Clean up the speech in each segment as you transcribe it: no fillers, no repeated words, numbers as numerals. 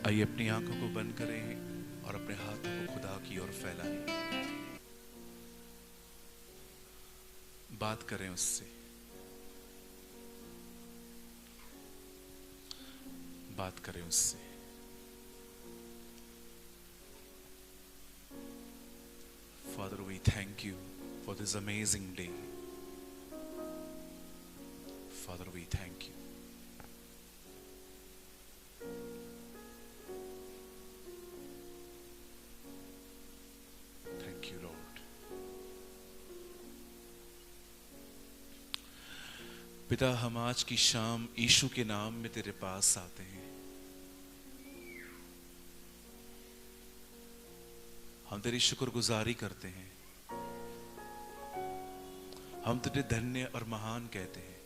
आइए अपनी आंखों को बंद करें और अपने हाथों को खुदा की ओर फैलाएं। बात करें उससे, बात करें उससे। Father, we thank you for this amazing day. Father, we thank you. Thank you, Lord. पिता, हम आज की शाम यीशु के नाम में तेरे पास आते हैं। हम तेरी शुक्रगुजारी करते हैं। हम तुझे धन्य और महान कहते हैं।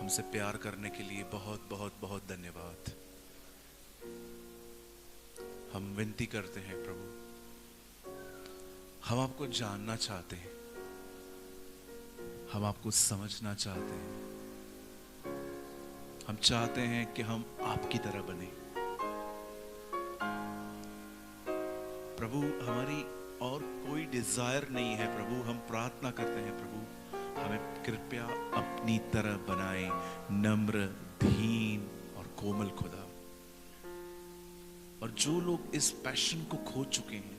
हमसे प्यार करने के लिए बहुत बहुत बहुत धन्यवाद। हम विनती करते हैं प्रभु, हम आपको जानना चाहते हैं, हम आपको समझना चाहते हैं। हम चाहते हैं कि हम आपकी तरह बने। प्रभु, हमारी और कोई डिजायर नहीं है प्रभु। हम प्रार्थना करते हैं प्रभु, हमें कृपया अपनी तरह बनाए, नम्र, दीन और कोमल खुदा। और जो लोग इस पैशन को खो चुके हैं,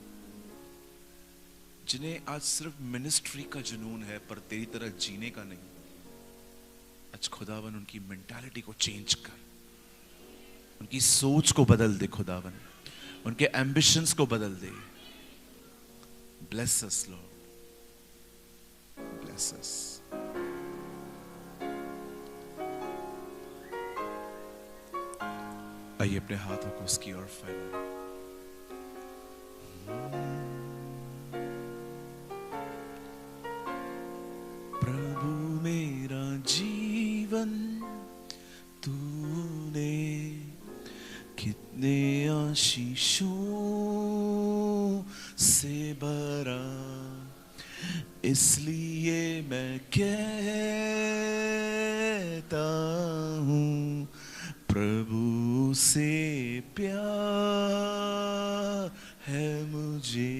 जिन्हें आज सिर्फ मिनिस्ट्री का जुनून है पर तेरी तरह जीने का नहीं, आज खुदावन उनकी मेंटालिटी को चेंज कर, उनकी सोच को बदल दे खुदावन, उनके एम्बिशंस को बदल दे। Bless us Lord, bless us. आइए अपने हाथों को उसकी ओर फैलाएं। प्रभु मेरा जीवन तूने कितने आशीषों से भरा, इसलिए मैं कहता हूँ प्रभु से प्यार है मुझे।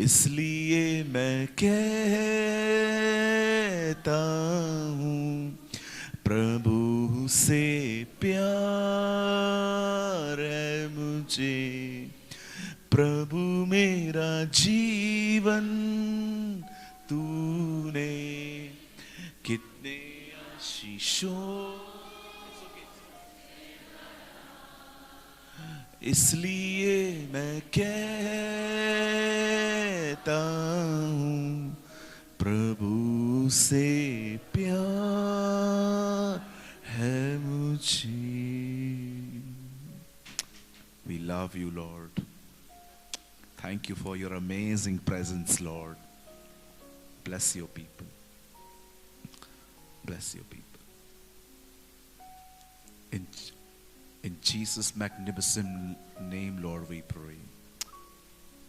इसलिए मैं कहता हूँ प्रभु से प्यार है मुझे। प्रभु मेरा जीवन तूने कितने आशीषों, इसलिए मैं कहता हूँ प्रभु से प्यार है मुझे। We love you, Lord. Thank you for your amazing presence, Lord. Bless your people. Bless your people. In Jesus' magnificent name, Lord, we pray.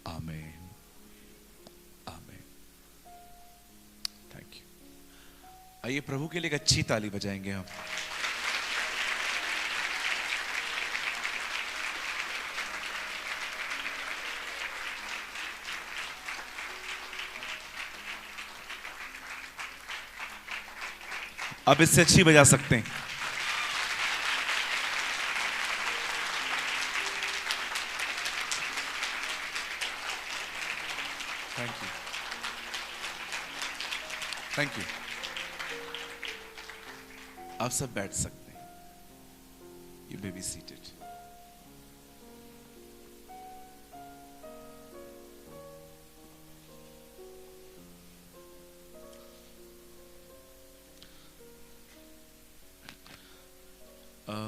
Amen. Amen. Thank you. आइए प्रभु के लिए एक अच्छी ताली बजाएंगे हम। अब इससे अच्छी बजा सकते हैं। Thank you, thank you. आप सब बैठ सकते हैं। You may be seated.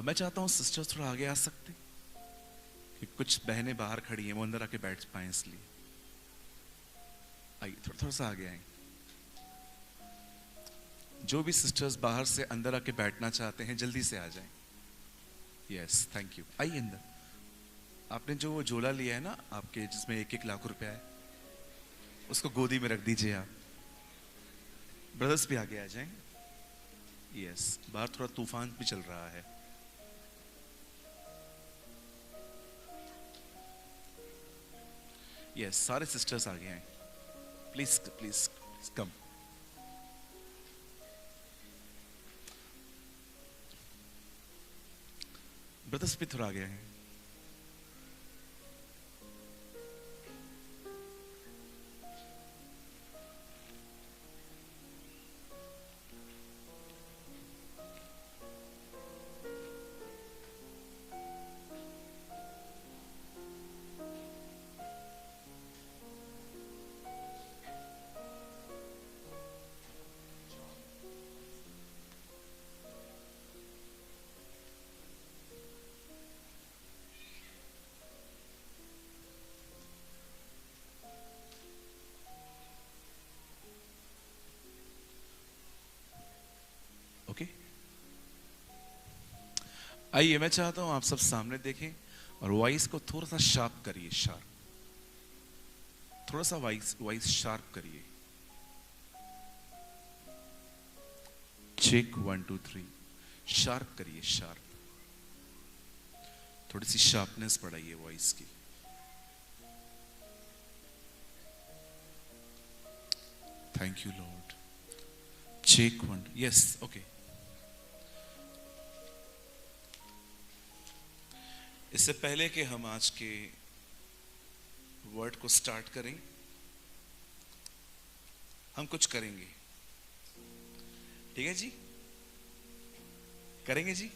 मैं चाहता हूं सिस्टर्स थोड़ा आगे आ सकते हैं, कि कुछ बहनें बाहर खड़ी हैं, वो अंदर आके बैठ पाए, इसलिए आइए थोड़ा सा आगे आए। जो भी सिस्टर्स बाहर से अंदर आके बैठना चाहते हैं, जल्दी से आ जाएं। Yes, thank you. आइए अंदर। आपने जो वो झोला लिया है ना आपके, जिसमें 1-1 लाख रुपया है, उसको गोदी में रख दीजिए आप। ब्रदर्स भी आगे आ जाएं। यस, बाहर थोड़ा तूफान भी चल रहा है। यस, सारे सिस्टर्स आ गए हैं. Please please come. ब्रदर्स भी थोड़ा आ गए हैं. ओके, आइए मैं चाहता हूं आप सब सामने देखें और वॉइस को थोड़ा सा शार्प करिए. शार्प, थोड़ा सा वॉइस शार्प करिए. चेक 1 2 3. शार्प करिए, शार्प. थोड़ी सी शार्पनेस बढ़ाइए वॉइस की. Thank you lord. Check 1. Yes, okay. इससे पहले कि हम आज के वर्ड को स्टार्ट करें, हम कुछ करेंगे. ठीक है जी? करेंगे जी?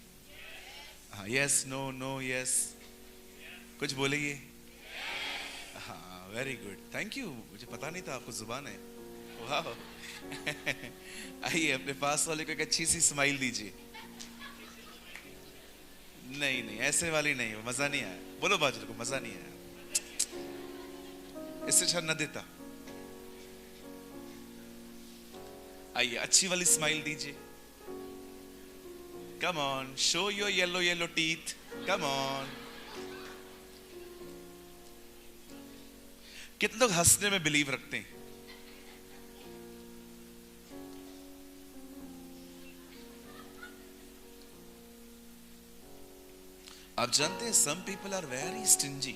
हाँ, यस, नो, नो, यस. कुछ बोलेंगे? हाँ, वेरी गुड, थैंक यू. मुझे पता नहीं था आपको जुबान है. वाह. आइए अपने पास वाले को एक अच्छी सी स्माइल दीजिए. नहीं नहीं, ऐसे वाली नहीं, मजा नहीं आया. बोलो बाजू को, मजा नहीं आया. इससे अच्छा न देता. आइए अच्छी वाली स्माइल दीजिए. Come on, show your yellow yellow teeth. Come on. कितने लोग हंसने में बिलीव रखते हैं? आप जानते हैं some people are very stingy.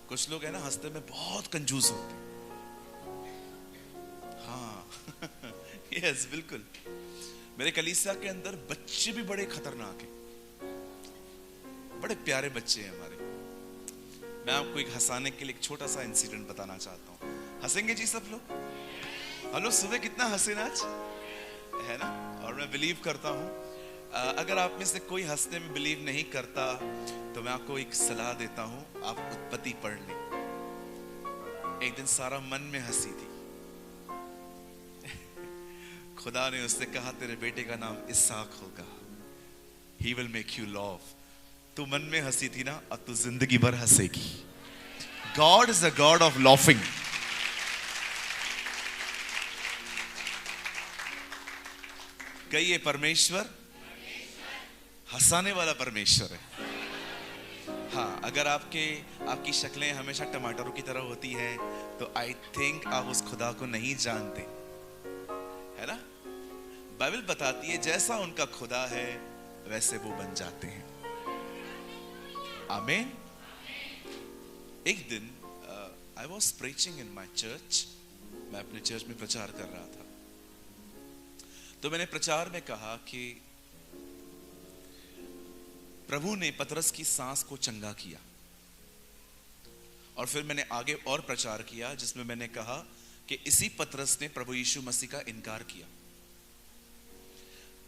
कुछ लोग है ना हंसते में बहुत कंजूस होते हैं. हाँ. यस, बिल्कुल. मेरे कलीसिया के अंदर बच्चे भी बड़े खतरनाक हैं. बड़े प्यारे बच्चे हैं हमारे. मैं आपको एक हंसाने के लिए एक छोटा सा इंसिडेंट बताना चाहता हूँ. हंसेंगे जी सब लोग? हेलो, सुबह कितना हंसे ना आज, है ना? और मैं बिलीव करता हूँ अगर आप में से कोई हंसने में बिलीव नहीं करता तो मैं आपको एक सलाह देता हूं, आप उत्पत्ति पढ़ लें. एक दिन सारा मन में हंसी थी. खुदा ने उससे कहा तेरे बेटे का नाम इसहाक होगा. He will make you love. तू मन में हंसी थी ना, अब तू जिंदगी भर हंसेगी. God is a God of laughing. कहिए, परमेश्वर हंसाने वाला परमेश्वर है. हाँ, अगर आपकी शक्लें हमेशा टमाटरों की तरह होती हैं तो आई थिंक आप उस खुदा को नहीं जानते, है ना? बाइबल बताती है जैसा उनका खुदा है वैसे वो बन जाते हैं. आमीन. एक दिन I was preaching in my church. मैं अपने चर्च में प्रचार कर रहा था. तो मैंने प्रचार में कहा कि प्रभु ने पतरस की सांस को चंगा किया. और फिर मैंने आगे और प्रचार किया जिसमें मैंने कहा कि इसी पतरस ने प्रभु यीशु मसीह का इनकार किया.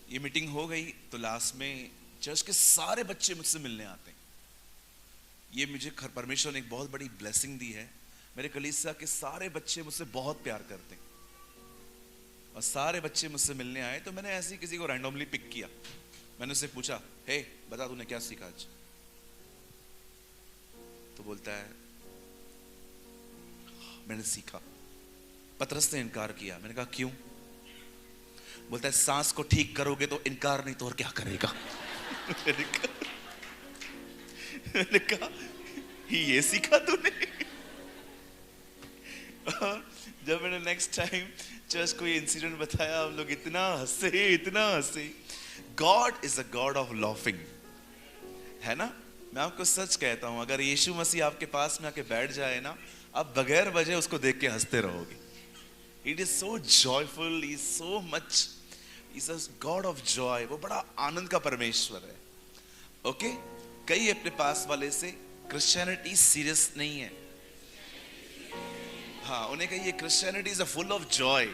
ये मीटिंग हो गई तो लास्ट में चर्च के सारे बच्चे मुझसे मिलने आते हैं. ये मुझे परमेश्वर ने एक बहुत बड़ी ब्लेसिंग दी है. मेरे कलीसिया के सारे बच्चे मुझसे बहुत प्यार करते हैं और सारे बच्चे मुझसे मिलने आए. तो मैंने ऐसे ही किसी को रैंडमली पिक किया. मैंने उससे पूछा, हे बता तूने क्या सीखा आज? तो बोलता है मैंने सीखा पतरस ने इनकार किया. मैंने कहा क्यों? बोलता है सांस को ठीक करोगे तो इनकार नहीं तो और क्या करेगा. मैंने कहा ये सीखा तूने? जब मैंने नेक्स्ट टाइम चर्च को ये इंसिडेंट बताया, हम लोग इतना हंसे. God is a God of laughing, है ना? मैं आपको सच कहता हूं, अगर यीशु मसीह आपके पास में आके बैठ जाए ना, आप बगैर वजह उसको देख के हंसते रहोगे। It is so joyful, is so much, is a God of Joy. वो बड़ा आनंद का परमेश्वर है। ओके, कई अपने पास वाले से क्रिश्चियनिटी सीरियस नहीं है। हाँ, उन्हें कहिए Christianity is full of joy.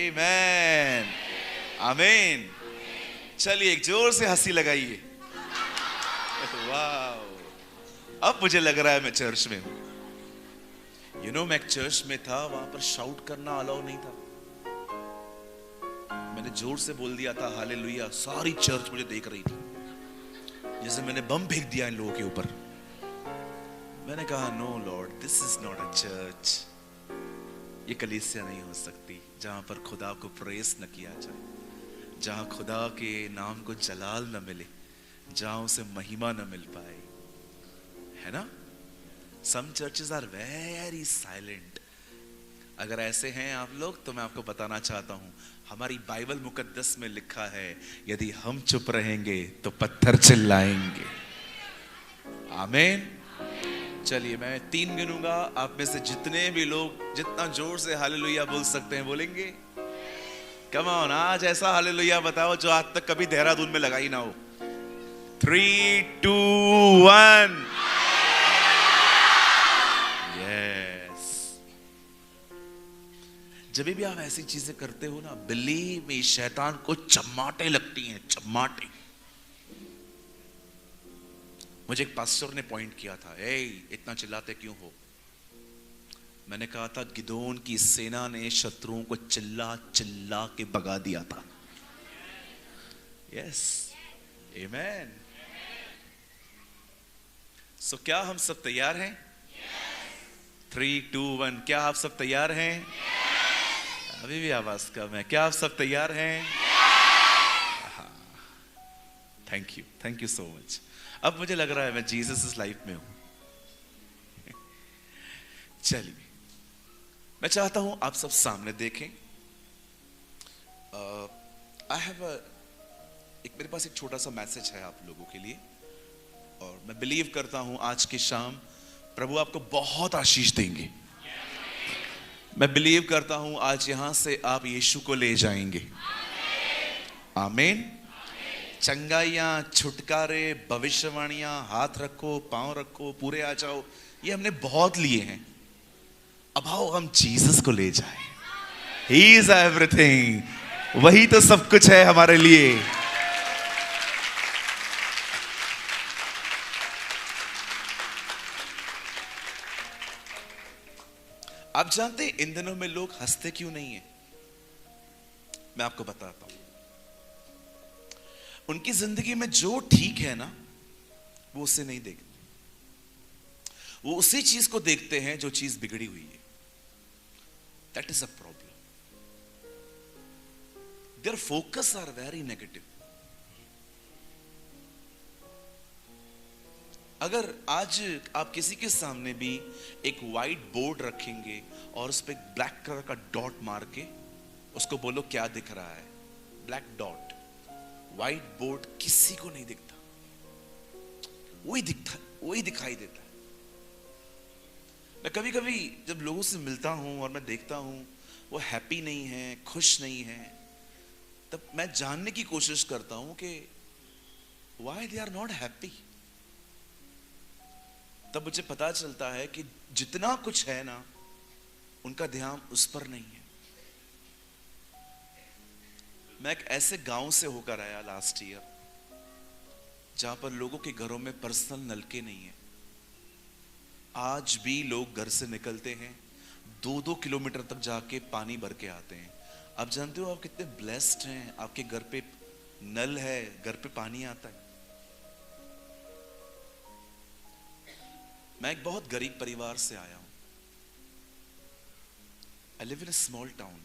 Amen, आमीन। चलिए एक जोर से हंसी लगाइए। वाह, अब मुझे लग रहा है मैं चर्च में हूं। मैं एक चर्च में था, वहां पर शाउट करना अलाउ नहीं था। मैंने जोर से बोल दिया था हालेलुया, सारी चर्च मुझे देख रही थी, जैसे मैंने बम फेंक दिया इन लोगों के ऊपर। मैंने कहा no lord, this is not a church. ये कलीसिया नहीं हो सकती जहां पर खुदा को प्रेस न किया जाए, जहां खुदा के नाम को जलाल न मिले, जहां उसे महिमा न मिल पाए, है ना। सम चर्चेस आर वेरी साइलेंट। अगर ऐसे हैं आप लोग तो मैं आपको बताना चाहता हूं, हमारी बाइबल मुकद्दस में लिखा है यदि हम चुप रहेंगे तो पत्थर चिल्लाएंगे। आमीन। चलिए मैं 3 गिनूंगा, आप में से जितने भी लोग जितना जोर से हालेलुया बोल सकते हैं बोलेंगे। कम ऑन, आज ऐसा हालेलुया बताओ जो आज तक कभी देहरादून में लगाई ना हो। 3, 2, 1। यस। जब भी आप ऐसी चीजें करते हो ना, बिलीव में शैतान को चम्माटे लगती हैं, चम्माटे। मुझे एक पास्टर ने पॉइंट किया था, इतना चिल्लाते क्यों हो। मैंने कहा था गिदोन की सेना ने शत्रुओं को चिल्ला चिल्ला के भगा दिया था। यस, आमेन। सो क्या हम सब तैयार हैं? 3, 2, 1। क्या आप सब तैयार हैं? अभी भी आवाज कम है। क्या आप सब तैयार हैं? Thank you so much. अब मुझे लग रहा है मैं जीसस इस लाइफ में हूं। चलिए मैं चाहता हूं आप सब सामने देखें। मेरे पास एक छोटा सा मैसेज है आप लोगों के लिए, और मैं बिलीव करता हूं आज की शाम प्रभु आपको बहुत आशीष देंगे। मैं बिलीव करता हूं आज यहां से आप यीशु को ले जाएंगे। आमीन। चंगाइयां, छुटकारे, भविष्यवाणियां, हाथ रखो, पांव रखो, पूरे आ जाओ, ये हमने बहुत लिए हैं। अब आओ हम जीसस को ले जाएं। ही इज एवरीथिंग, वही तो सब कुछ है हमारे लिए। आप जानते हैं इन दिनों में लोग हंसते क्यों नहीं है? मैं आपको बताता हूं। उनकी जिंदगी में जो ठीक है ना, वो उसे नहीं देखते। वो उसी चीज को देखते हैं जो चीज बिगड़ी हुई है। That is a problem. Their focus are very negative. अगर आज आप किसी के सामने भी एक व्हाइट बोर्ड रखेंगे और उस पर ब्लैक कलर का डॉट मार के उसको बोलो क्या दिख रहा है, ब्लैक डॉट, व्हाइट बोर्ड किसी को नहीं दिखता, वही दिखाई देता है। मैं कभी कभी जब लोगों से मिलता हूं और मैं देखता हूं वो हैप्पी नहीं है, खुश नहीं है, तब मैं जानने की कोशिश करता हूं कि why they are not happy. तब मुझे पता चलता है कि जितना कुछ है ना, उनका ध्यान उस पर नहीं है। मैं एक ऐसे गांव से होकर आया लास्ट ईयर, जहां पर लोगों के घरों में पर्सनल नलके नहीं है। आज भी लोग घर से निकलते हैं, 2-2 किलोमीटर तक जाके पानी भर के आते हैं। आप जानते हो आप कितने ब्लेस्ड हैं, आपके घर पे नल है, घर पे पानी आता है। मैं एक बहुत गरीब परिवार से आया हूं। I live in a small town.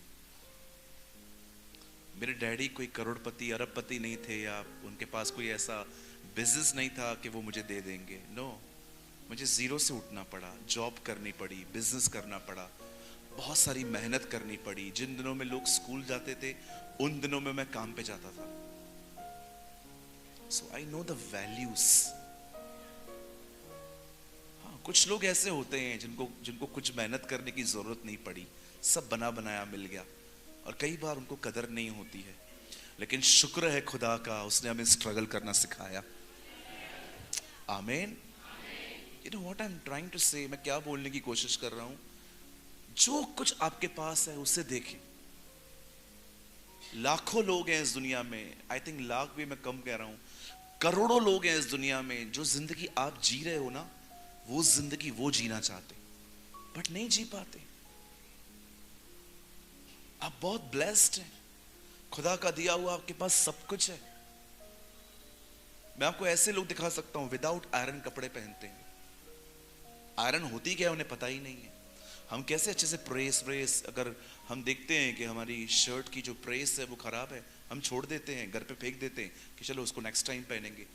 मेरे डैडी कोई करोड़पति अरबपति नहीं थे, या उनके पास कोई ऐसा बिजनेस नहीं था कि वो मुझे दे देंगे। नो, मुझे जीरो से उठना पड़ा, जॉब करनी पड़ी, बिजनेस करना पड़ा, बहुत सारी मेहनत करनी पड़ी। जिन दिनों में लोग स्कूल जाते थे उन दिनों में मैं काम पे जाता था। सो आई नो द वैल्यूज। कुछ लोग ऐसे होते हैं जिनको जिनको कुछ मेहनत करने की जरूरत नहीं पड़ी, सब बना बनाया मिल गया, और कई बार उनको कदर नहीं होती है। लेकिन शुक्र है खुदा का, उसने हमें स्ट्रगल करना सिखाया। आमीन। You know what I am trying to say, मैं क्या बोलने की कोशिश कर रहा हूं, जो कुछ आपके पास है उसे देखें। लाखों लोग हैं इस दुनिया में, आई थिंक लाख भी मैं कम कह रहा हूं, करोड़ों लोग हैं इस दुनिया में जो जिंदगी आप जी रहे हो ना, वो जिंदगी वो जीना चाहते बट नहीं जी पाते। आप बहुत ब्लेस्ड हैं, खुदा का दिया हुआ आपके पास सब कुछ है। मैं आपको ऐसे लोग दिखा सकता हूं विदाउट आयरन कपड़े पहनते हैं, आयरन होती क्या है उन्हें पता ही नहीं है। हम कैसे अच्छे से प्रेस, अगर हम देखते हैं कि हमारी शर्ट की जो प्रेस है वो खराब है, हम छोड़ देते हैं, घर पे फेंक देते हैं कि चलो उसको नेक्स्ट टाइम पहनेंगे।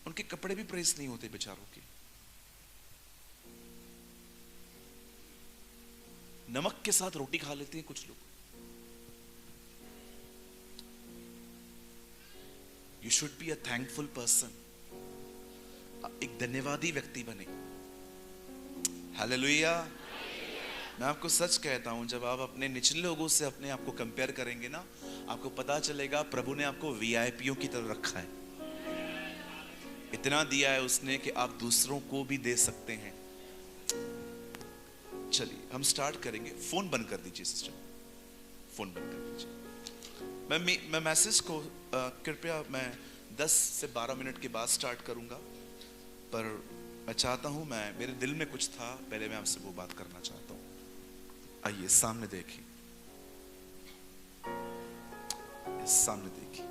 उनके कपड़े भी प्रेस नहीं होते बेचारों के। नमक के साथ रोटी खा लेते हैं कुछ लोग। You should be a thankful person, एक धन्यवादी व्यक्ति बने। हालेलुया। मैं आपको सच कहता हूं, जब आप अपने निचले लोगों से अपने आप को कंपेयर करेंगे ना, आपको पता चलेगा प्रभु ने आपको वीआईपीओ की तरह रखा है। इतना दिया है उसने कि आप दूसरों को भी दे सकते हैं। चलिए हम स्टार्ट करेंगे। फोन बंद कर दीजिए सिस्टर, फोन बंद कर दीजिए। मैं मैसेज को कृपया मैं 10 से 12 मिनट के बाद स्टार्ट करूंगा, पर मैं चाहता हूं, मेरे दिल में कुछ था, पहले मैं आपसे वो बात करना चाहता हूं। आइए सामने देखिए, सामने देखिए।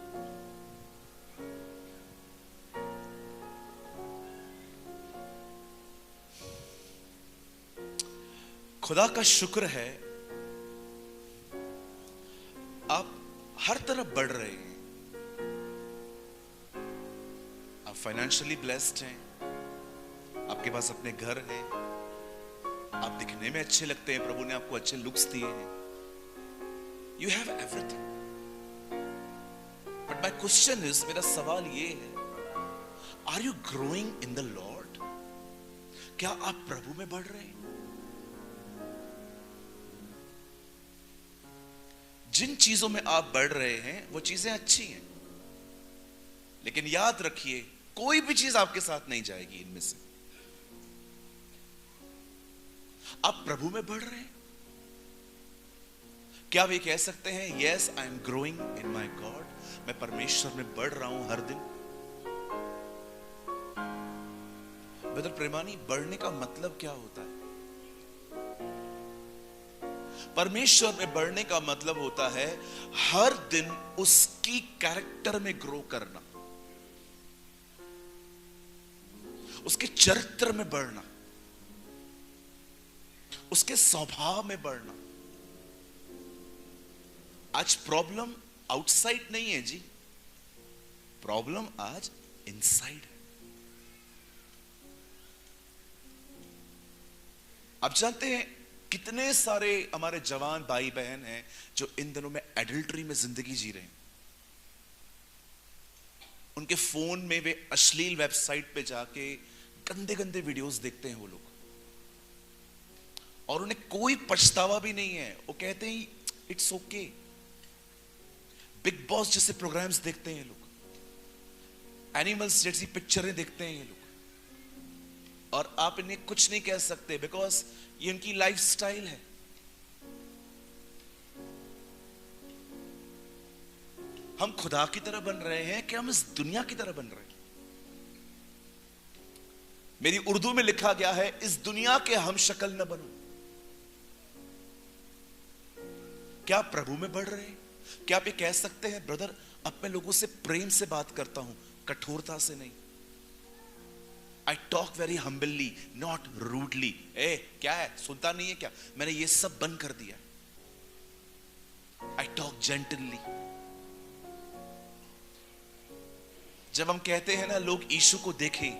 खुदा का शुक्र है आप हर तरफ बढ़ रहे हैं। आप फाइनेंशियली ब्लेस्ड हैं, आपके पास अपने घर है, आप दिखने में अच्छे लगते हैं, प्रभु ने आपको अच्छे लुक्स दिए हैं। You have everything. But my question is, मेरा सवाल ये है, are you growing in the lord? क्या आप प्रभु में बढ़ रहे हैं? जिन चीजों में आप बढ़ रहे हैं वो चीजें अच्छी हैं, लेकिन याद रखिए कोई भी चीज आपके साथ नहीं जाएगी इनमें से। आप प्रभु में बढ़ रहे हैं? क्या आप ये कह सकते हैं, yes I am growing in my God, मैं परमेश्वर में बढ़ रहा हूं हर दिन? ब्रदर प्रेमानी, बढ़ने का मतलब क्या होता है? परमेश्वर में बढ़ने का मतलब होता है हर दिन उसकी कैरेक्टर में ग्रो करना, उसके चरित्र में बढ़ना, उसके स्वभाव में बढ़ना। आज प्रॉब्लम आउटसाइड नहीं है जी, प्रॉब्लम आज इनसाइड है। आप जानते हैं कितने सारे हमारे जवान भाई बहन हैं जो इन दिनों में एडल्ट्री में जिंदगी जी रहे हैं। उनके फोन में वे अश्लील वेबसाइट पे जाके गंदे गंदे वीडियोस देखते हैं वो लोग, और उन्हें कोई पछतावा भी नहीं है। वो कहते हैं इट्स ओके। बिग बॉस जैसे प्रोग्राम्स देखते हैं ये लोग, एनिमल्स जैसी पिक्चरें देखते हैं ये लोग, और आप इन्हें कुछ नहीं कह सकते बिकॉज ये उनकी लाइफस्टाइल है। हम खुदा की तरह बन रहे हैं कि हम इस दुनिया की तरह बन रहे हैं? मेरी उर्दू में लिखा गया है, इस दुनिया के हम शक्ल न बनो। क्या आप प्रभु में बढ़ रहे हैं? क्या आप ये कह सकते हैं, ब्रदर अब मैं लोगों से प्रेम से बात करता हूं, कठोरता से नहीं। I talk very humbly, not rudely. क्या है, सुनता नहीं है क्या? मैंने ये सब बंद कर दिया। I talk gently. जब हम कहते हैं ना लोग यीशु को देखें,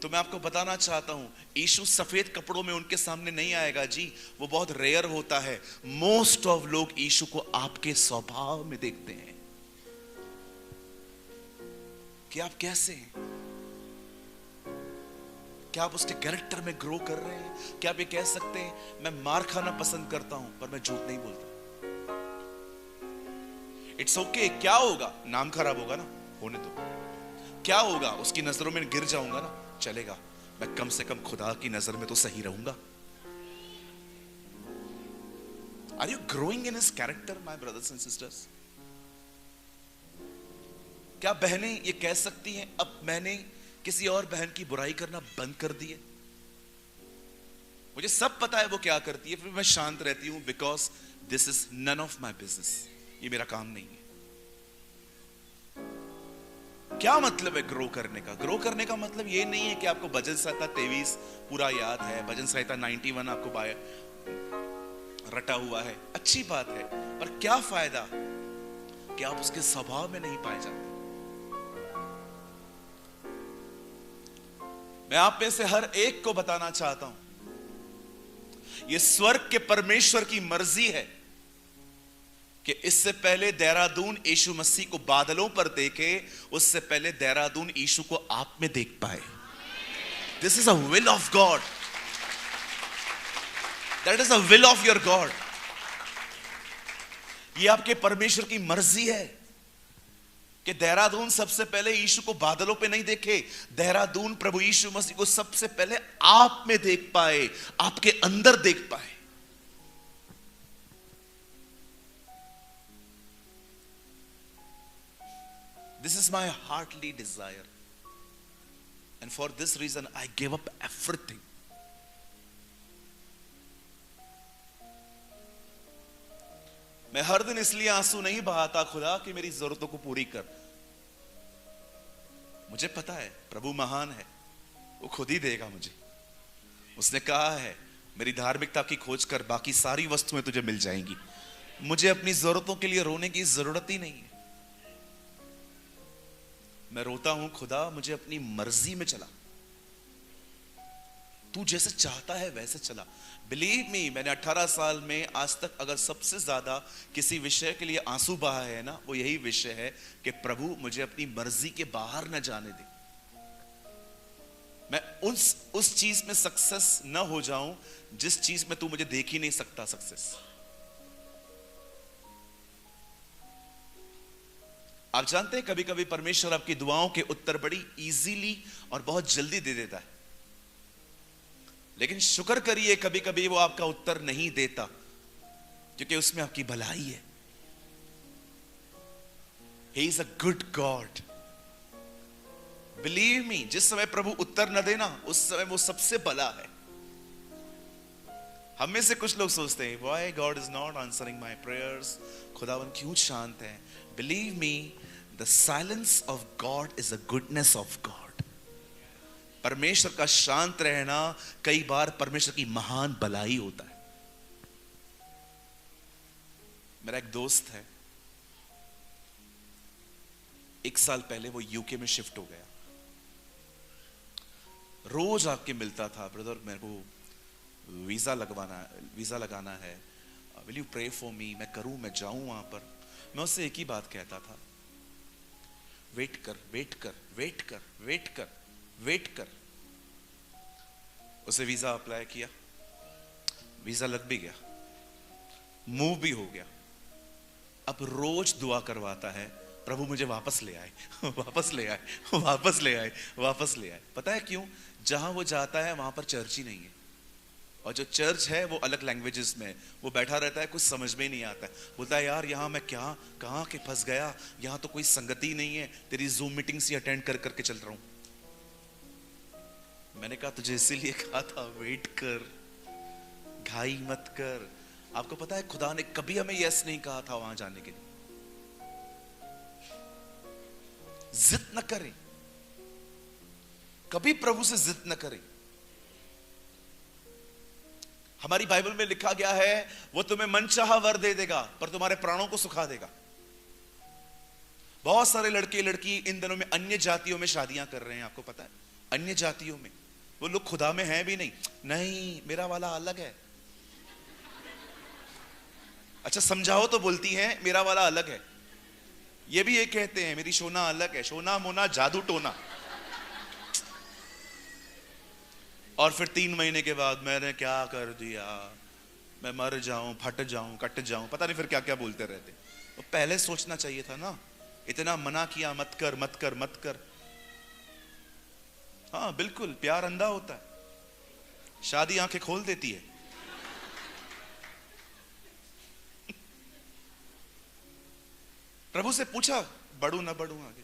तो मैं आपको बताना चाहता हूं, यीशु सफेद कपड़ों में उनके सामने नहीं आएगा जी, वो बहुत रेयर होता है। मोस्ट ऑफ लोग यीशु को आपके स्वभाव में देखते हैं कि आप कैसे हैं। क्या आप उसके कैरेक्टर में ग्रो कर रहे हैं? क्या आप ये कह सकते हैं, मैं मार खाना पसंद करता हूं पर मैं झूठ नहीं बोलता? It's okay. क्या होगा? नाम खराब होगा ना, होने दो। क्या होगा? उसकी नजरों में गिर जाऊंगा ना, चलेगा। मैं कम से कम खुदा की नजर में तो सही रहूंगा। Are you growing in his character my brothers and sisters? क्या बहनें ये कह सकती हैं, अब मैंने किसी और बहन की बुराई करना बंद कर दी है? मुझे सब पता है वो क्या करती है, फिर मैं शांत रहती हूं, because this is none of my business. ये मेरा काम नहीं है। क्या मतलब है ग्रो करने का? ग्रो करने का मतलब ये नहीं है कि आपको भजन संहिता 23 पूरा याद है, भजन संहिता 91 आपको बाय रटा हुआ है। अच्छी बात है, पर क्या फायदा कि आप उसके स्वभाव में नहीं पाए जाते। मैं आप में से हर एक को बताना चाहता हूं, यह स्वर्ग के परमेश्वर की मर्जी है कि इससे पहले देहरादून यीशु मसीह को बादलों पर देखे, उससे पहले देहरादून यीशु को आप में देख पाए। This is a will of God. That is a will of your God. ये आपके परमेश्वर की मर्जी है कि देहरादून सबसे पहले यीशु को बादलों पे नहीं देखे, देहरादून प्रभु यीशु मसीह को सबसे पहले आप में देख पाए, आपके अंदर देख पाए। This is my heartly desire, and for this reason I gave up everything. मैं हर दिन इसलिए आंसू नहीं बहाता, खुदा कि मेरी जरूरतों को पूरी कर। मुझे पता है प्रभु महान है, वो खुद ही देगा मुझे। उसने कहा है, मेरी धार्मिकता की खोज कर, बाकी सारी वस्तुएं तुझे मिल जाएंगी। मुझे अपनी जरूरतों के लिए रोने की जरूरत ही नहीं है। मैं रोता हूं, खुदा मुझे अपनी मर्जी में चला, तू जैसे चाहता है वैसे चला। बिलीव मी, मैंने 18 साल में आज तक अगर सबसे ज्यादा किसी विषय के लिए आंसू बहा है ना, वो यही विषय है कि प्रभु मुझे अपनी मर्जी के बाहर न जाने दे। मैं उस चीज में सक्सेस न हो जाऊं जिस चीज में तू मुझे देख ही नहीं सकता सक्सेस। आप जानते हैं कभी कभी परमेश्वर आपकी दुआओं के उत्तर बड़ी इजीली और बहुत जल्दी दे देता है, लेकिन शुक्र करिए कभी कभी वो आपका उत्तर नहीं देता, क्योंकि उसमें आपकी भलाई है। He is a good God. Believe me, जिस समय प्रभु उत्तर न देना उस समय वो सबसे भला है। हम में से कुछ लोग सोचते हैं, Why God is not answering my prayers? खुदावन क्यों शांत है? Believe me, the silence of God is the goodness of God. परमेश्वर का शांत रहना कई बार परमेश्वर की महान भलाई होता है। मेरा एक दोस्त है, 1 साल पहले वो यूके में शिफ्ट हो गया। रोज आके मिलता था, ब्रदर मेरे को वीजा लगाना है, will you pray for me? मैं करूं, मैं जाऊं वहां पर? मैं उससे एक ही बात कहता था, वेट कर, वेट कर, वेट कर, वेट कर, वेट कर। उसे वीजा अप्लाई किया, वीजा लग भी गया, मूव भी हो गया। अब रोज दुआ करवाता है, प्रभु मुझे वापस ले आए, वापस ले आए, वापस ले आए, वापस ले आए। पता है क्यों? जहां वो जाता है वहां पर चर्च ही नहीं है, और जो चर्च है वो अलग लैंग्वेजेस में। वो बैठा रहता है, कुछ समझ में नहीं आता है। बोलता है, यार यहाँ मैं क्या कहाँ के फंस गया, यहाँ तो कोई संगति नहीं है, तेरी जूम मीटिंग्स ही अटेंड कर करके चल रहा हूं। मैंने कहा तुझे इसीलिए कहा था वेट कर, घाई मत कर। आपको पता है खुदा ने कभी हमें यस नहीं कहा था वहां जाने के लिए। जिद न करें, कभी प्रभु से जिद न करें। हमारी बाइबल में लिखा गया है, वो तुम्हें मनचाहा वर दे देगा पर तुम्हारे प्राणों को सुखा देगा। बहुत सारे लड़के लड़की इन दिनों में अन्य जातियों में शादियां कर रहे हैं, आपको पता है? अन्य जातियों में वो लोग खुदा में हैं भी नहीं। नहीं, मेरा वाला अलग है। अच्छा समझाओ तो बोलती हैं मेरा वाला अलग है। ये भी ये कहते हैं मेरी शोना अलग है, शोना मोना जादू टोना। और फिर 3 महीने के बाद मैंने क्या कर दिया, मैं मर जाऊं, फट जाऊं, कट जाऊं, पता नहीं फिर क्या क्या बोलते रहते। तो पहले सोचना चाहिए था ना, इतना मना किया मत कर मत कर मत कर। हाँ बिल्कुल, प्यार अंधा होता है, शादी आंखें खोल देती है। प्रभु से पूछा बढ़ू ना बढ़ू आगे।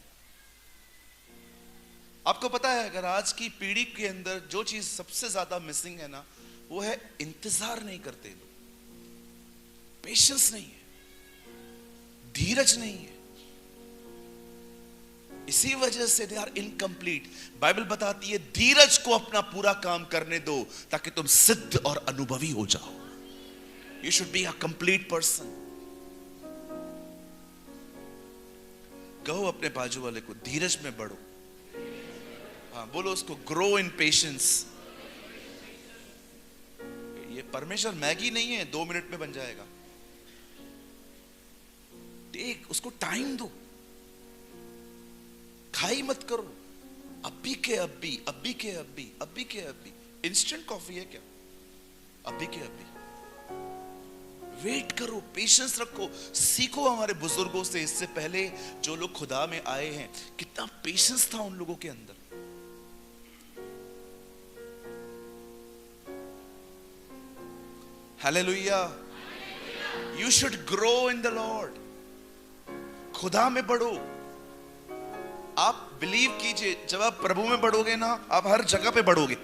आपको पता है, अगर आज की पीढ़ी के अंदर जो चीज सबसे ज्यादा मिसिंग है ना, वो है इंतजार नहीं करते लोग, पेशेंस नहीं है, धीरज नहीं है। इसी वजह से दे आर इनकम्प्लीट। बाइबल बताती है धीरज को अपना पूरा काम करने दो ताकि तुम सिद्ध और अनुभवी हो जाओ। You should be a complete person. कहो अपने बाजू वाले को, धीरज में बढ़ो। हाँ बोलो उसको, ग्रो इन पेशेंस। ये परमेश्वर मैगी नहीं है 2 मिनट में बन जाएगा। टेक, उसको टाइम दो, खाई मत करो। अभी के अभी, अभी के अभी, अभी के अभी। इंस्टेंट कॉफी है क्या? अभी के अभी। वेट करो, पेशेंस रखो। सीखो हमारे बुजुर्गों से, इससे पहले जो लोग खुदा में आए हैं, कितना पेशेंस था उन लोगों के अंदर। Hallelujah. You should grow in the Lord. खुदा में बढ़ो। आप बिलीव कीजिए, जब आप प्रभु में बढ़ोगे ना, आप हर जगह पे बढ़ोगे,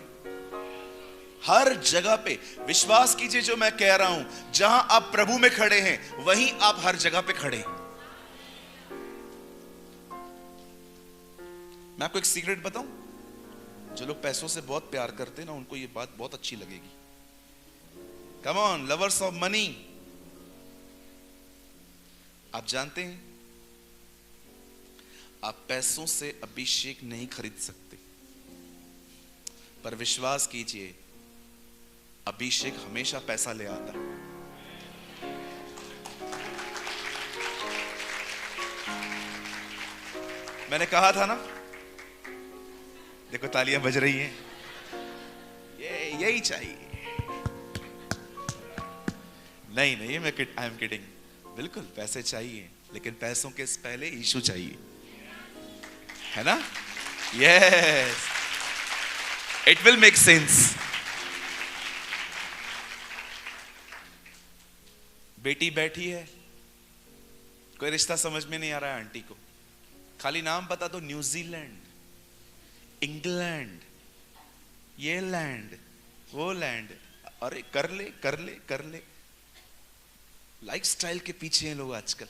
हर जगह पे। विश्वास कीजिए जो मैं कह रहा हूं, जहां आप प्रभु में खड़े हैं वहीं आप हर जगह पे खड़े हैं। मैं आपको एक सीक्रेट बताऊं, जो लोग पैसों से बहुत प्यार करते हैं ना, उनको ये बात बहुत अच्छी लगेगी। Come on lovers of money. आप जानते हैं आप पैसों से अभिषेक नहीं खरीद सकते, पर विश्वास कीजिए अभिषेक हमेशा पैसा ले आता है। मैंने कहा था ना, देखो तालियां बज रही हैं, यही चाहिए। नहीं नहीं, आई एम किडिंग। बिल्कुल पैसे चाहिए, लेकिन पैसों के पहले यीशु चाहिए, है ना? Yes, it will make sense. बेटी बैठी है, कोई रिश्ता समझ में नहीं आ रहा है आंटी को, खाली नाम बता दो, न्यूजीलैंड, इंग्लैंड, ये लैंड, वो लैंड। अरे कर ले कर ले कर ले। लाइफस्टाइल के पीछे हैं लोग आजकल।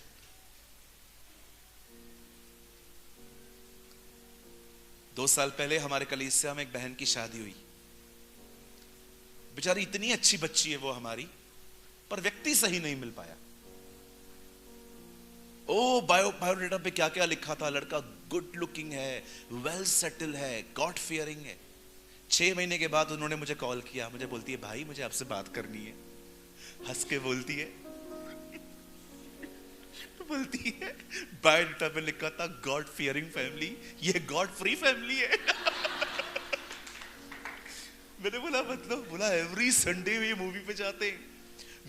दो साल पहले हमारे कलीसिया में एक बहन की शादी हुई। बेचारी इतनी अच्छी बच्ची है वो हमारी, पर व्यक्ति सही नहीं मिल पाया। ओ बायोडेटा पे क्या क्या लिखा था, लड़का गुड लुकिंग है, वेल सेटल है, गॉड फियरिंग है। 6 महीने के बाद उन्होंने मुझे कॉल किया, मुझे बोलती है भाई मुझे आपसे बात करनी है। हंस के बोलती है बोलती है बायोडेटा पे लिखा था गॉड फियरिंग फैमिली, ये गॉड फ्री फैमिली है। मैंने बोला मतलब? बोला एवरी संडे ये मूवी पे जाते हैं,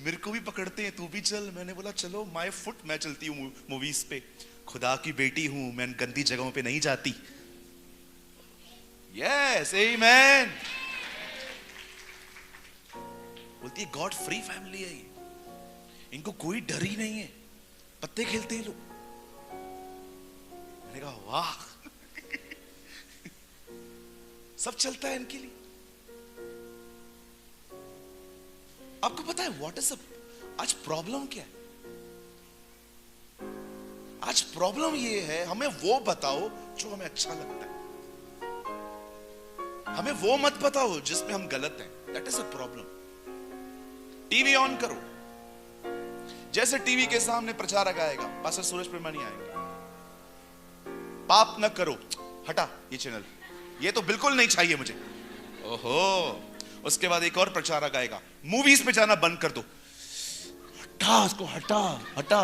मेरे को भी पकड़ते हैं, तू भी चल। मैंने बोला चलो, माय फुट, मैं चलती हूँ मूवीज पे, खुदा की बेटी हूं मैं, गंदी जगहों पे नहीं जाती। Yes amen. बोलती है गॉड फ्री फैमिली है ये, इनको कोई डर ही नहीं है, पत्ते खेलते हैं लोग। मैंने कहा वाह, सब चलता है इनके लिए। आपको पता है व्हाट इज आज प्रॉब्लम क्या है? आज प्रॉब्लम ये है, हमें वो बताओ जो हमें अच्छा लगता है, हमें वो मत बताओ जिसमें हम गलत हैं। That is a problem. TV on करो, जैसे टीवी के सामने प्रचारक आएगा, पास्टर सूरज प्रेमानी आएंगे, पाप न करो, हटा ये चैनल, ये तो बिल्कुल नहीं चाहिए मुझे। ओहो, उसके बाद एक और प्रचारक आएगा, मूवीज पे जाना बंद कर दो, हटा उसको, हटा हटा,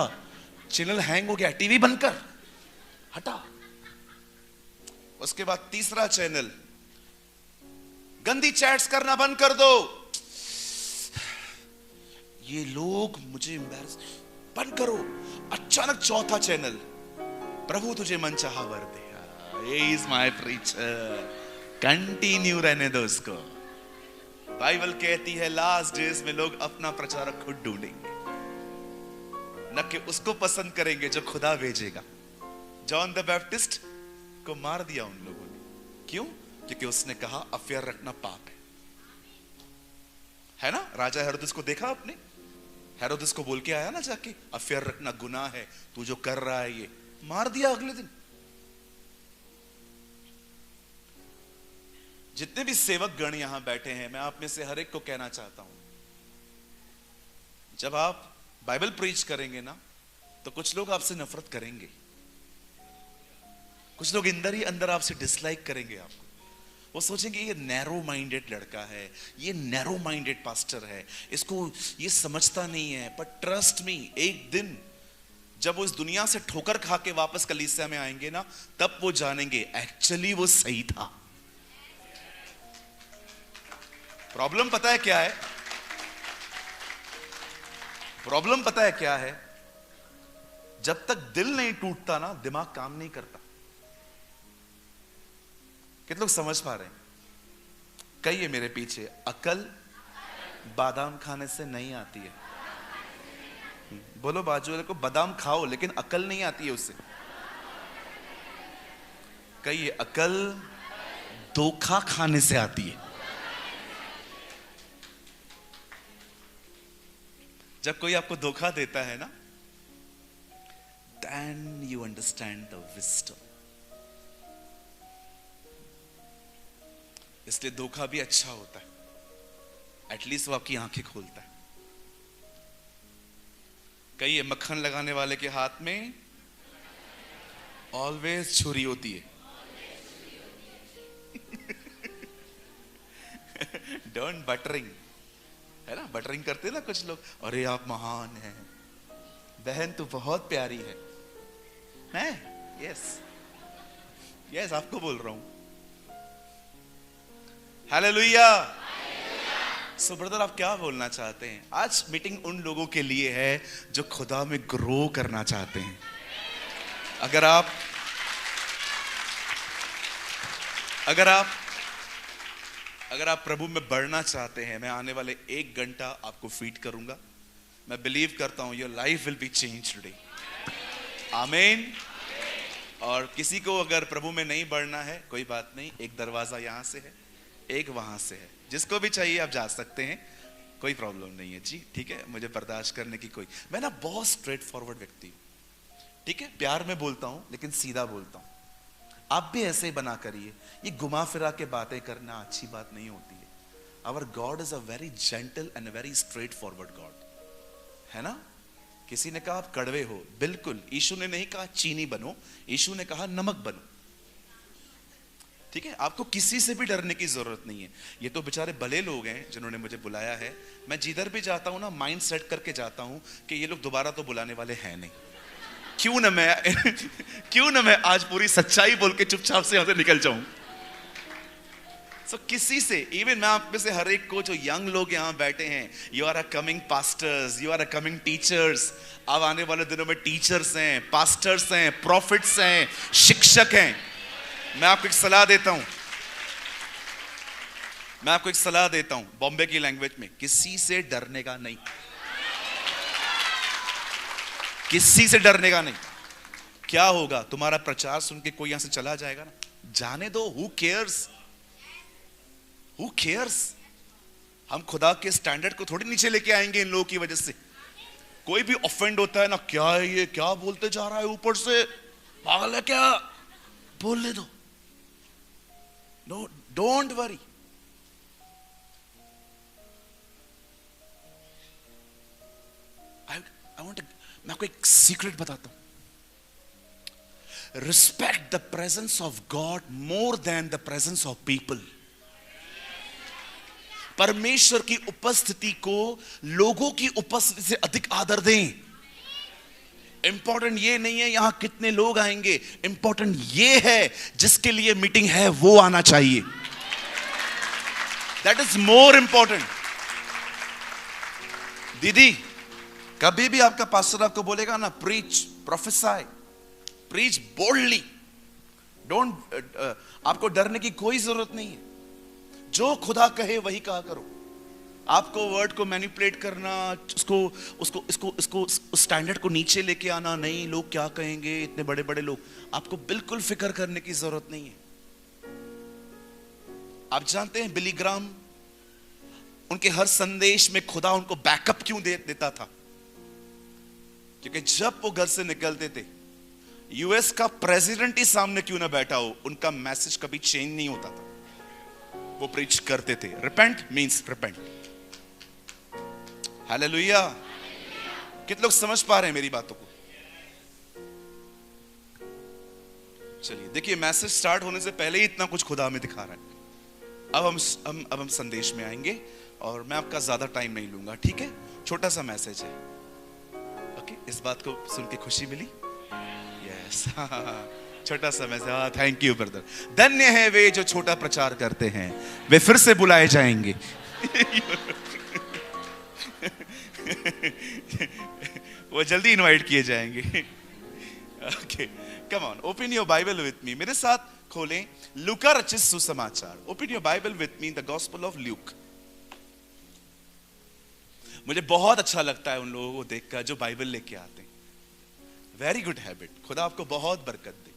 चैनल हैंग हो गया, टीवी बंद कर, हटा। उसके बाद तीसरा चैनल, गंदी चैट्स करना बंद कर दो। ये लोग मुझे एम्बैरस, बंद करो। अचानक चौथा चैनल, प्रभु तुझे मनचाहा वर दे। ये इज माय प्रीचर। कंटिन्यू रहने दो उसको। बाइबल कहती है लास्ट डेज में लोग अपना प्रचारक खुद ढूंढेंगे, न कि उसको पसंद करेंगे जो खुदा भेजेगा। जॉन द बैप्टिस्ट को मार दिया उन लोगों ने, क्यों? क्योंकि उसने कहा अफेयर रखना पाप है ना। राजा हेरोदेस को देखा आपने? हेरोदेस को बोल के आया ना जाके, अफेयर रखना गुनाह है, तू जो कर रहा है ये। मार दिया अगले दिन। जितने भी सेवक गण यहां बैठे हैं, मैं आप में से हर एक को कहना चाहता हूं, जब आप बाइबल प्रीच करेंगे ना, तो कुछ लोग आपसे नफरत करेंगे, कुछ लोग अंदर ही अंदर आपसे डिसलाइक करेंगे आपको। वो सोचेंगे ये नैरो माइंडेड लड़का है, ये नैरो माइंडेड पास्टर है, इसको ये समझता नहीं है। पर ट्रस्ट मी, एक दिन जब वो इस दुनिया से ठोकर खा के वापस कलीसिया में आएंगे ना, तब वो जानेंगे एक्चुअली वो सही था। प्रॉब्लम पता है क्या है? प्रॉब्लम पता है क्या है? जब तक दिल नहीं टूटता ना, दिमाग काम नहीं करता। कितने लोग समझ पा रहे हैं? कहिए मेरे पीछे, अकल बादाम खाने से नहीं आती है। बोलो बाजू वाले को, बादाम खाओ लेकिन अकल नहीं आती है उससे। कहिए, अकल धोखा खाने से आती है। जब कोई आपको धोखा देता है ना, then you understand the wisdom। इसलिए धोखा भी अच्छा होता है, एटलीस्ट वो आपकी आंखें खोलता है। कहिए, मक्खन लगाने वाले के हाथ में ऑलवेज छुरी होती है। डोंट बटरिंग, है ना, बटरिंग करते हैं ना कुछ लोग, अरे आप महान हैं, बहन तू बहुत प्यारी है। मैं यस यस आपको बोल रहा हूं। हालेलुया। सो ब्रदर, आप क्या बोलना चाहते हैं? आज मीटिंग उन लोगों के लिए है जो खुदा में ग्रो करना चाहते हैं। अगर आप प्रभु में बढ़ना चाहते हैं, मैं आने वाले 1 घंटा आपको फीड करूंगा। मैं बिलीव करता हूं your life will be change today. आमीन। और किसी को अगर प्रभु में नहीं बढ़ना है, कोई बात नहीं, एक दरवाजा यहां से है, एक वहां से है। जिसको भी चाहिए आप जा सकते हैं, कोई प्रॉब्लम नहीं है जी, ठीक है। मुझे बर्दाश्त करने की कोई, मैं ना बहुत स्ट्रेट फॉरवर्ड व्यक्ति हूं, ठीक है। प्यार में बोलता हूं लेकिन सीधा बोलता हूं। आप भी ऐसे ही बना करिए। ये घुमा फिरा के बातें करना अच्छी बात नहीं होती है। Our God is a very gentle and very straightforward God, है ना। किसी ने कहा आप कड़वे हो, बिल्कुल। यीशु ने नहीं कहा चीनी बनो, यीशु ने कहा नमक बनो, ठीक है। आपको किसी से भी डरने की जरूरत नहीं है। ये तो बेचारे भले लोग हैं जिन्होंने मुझे बुलाया है। मैं जिधर भी जाता हूं ना, माइंड सेट करके जाता हूं कि ये लोग दोबारा तो बुलाने वाले हैं नहीं। क्यों ना मैं आज पूरी सच्चाई बोल के चुपचाप से यहां से निकल जाऊं। So, किसी से, इवन मैं आप में से हर एक को, जो यंग लोग यहाँ बैठे हैं, you are a coming pastors, you are a coming teachers. अब आने वाले दिनों में टीचर्स हैं, पास्टर्स हैं, प्रॉफिट्स हैं, शिक्षक हैं। मैं आपको एक सलाह देता हूं, बॉम्बे की लैंग्वेज में, किसी से डरने का नहीं, किसी से डरने का नहीं। क्या होगा? तुम्हारा प्रचार सुन के कोई यहां से चला जाएगा ना, जाने दो। Who cares? हम खुदा के स्टैंडर्ड को थोड़ी नीचे लेके आएंगे इन लोगों की वजह से। कोई भी ऑफेंड होता है ना, क्या है ये, क्या बोलते जा रहा है, ऊपर से पागल है क्या, बोलने दो। No, don't worry. मैं आपको एक सीक्रेट बताता हूं। Respect the presence of God more than the presence of people. परमेश्वर की उपस्थिति को लोगों की उपस्थिति से अधिक आदर दें। इंपॉर्टेंट ये नहीं है यहां कितने लोग आएंगे, इंपॉर्टेंट ये है जिसके लिए मीटिंग है वो आना चाहिए। That is more important. दीदी, कभी भी आपका पास्टर आपको बोलेगा ना, प्रीच, प्रोफेसाई, प्रीच बोल्डली, डोंट, आपको डरने की कोई जरूरत नहीं है। जो खुदा कहे वही कहा करो। आपको वर्ड को मैनिपुलेट करना, उसको उसको इसको इसको स्टैंडर्ड को नीचे लेके आना, नहीं लोग क्या कहेंगे, इतने बड़े बड़े लोग, आपको बिल्कुल फिक्र करने की जरूरत नहीं है। आप जानते हैं बिली ग्राम, उनके हर संदेश में खुदा उनको बैकअप क्यों देता था? क्योंकि जब वो घर से निकलते थे, यूएस का प्रेसिडेंट ही सामने क्यों ना बैठा हो, उनका मैसेज कभी चेंज नहीं होता था। वो प्रीच करते थे, रिपेंट मींस रिपेंट। हालेलुया। कितने लोग समझ पा रहे हैं मेरी बातों को? चलिए देखिए, मैसेज स्टार्ट होने से पहले ही इतना कुछ खुदा हमें दिखा रहा है। अब हम संदेश में आएंगे और मैं आपका ज्यादा टाइम नहीं लूंगा, ठीक है? छोटा सा मैसेज है, ओके? इस बात को सुन के खुशी मिली? यस, छोटा सा मैसेज। हाँ, थैंक यू ब्रदर। धन्य है वे जो छोटा प्रचार करते हैं, वे फिर से बुलाए जाएंगे। वो जल्दी इनवाइट किए जाएंगे। Okay, come on, open your Bible with me. मेरे साथ खोलें लूका रचित सुसमाचार। Open your Bible with me, the gospel of Luke. मुझे बहुत अच्छा लगता है उन लोगों को देखकर जो बाइबल लेके आते हैं। वेरी गुड हैबिट, खुदा आपको बहुत बरकत दे।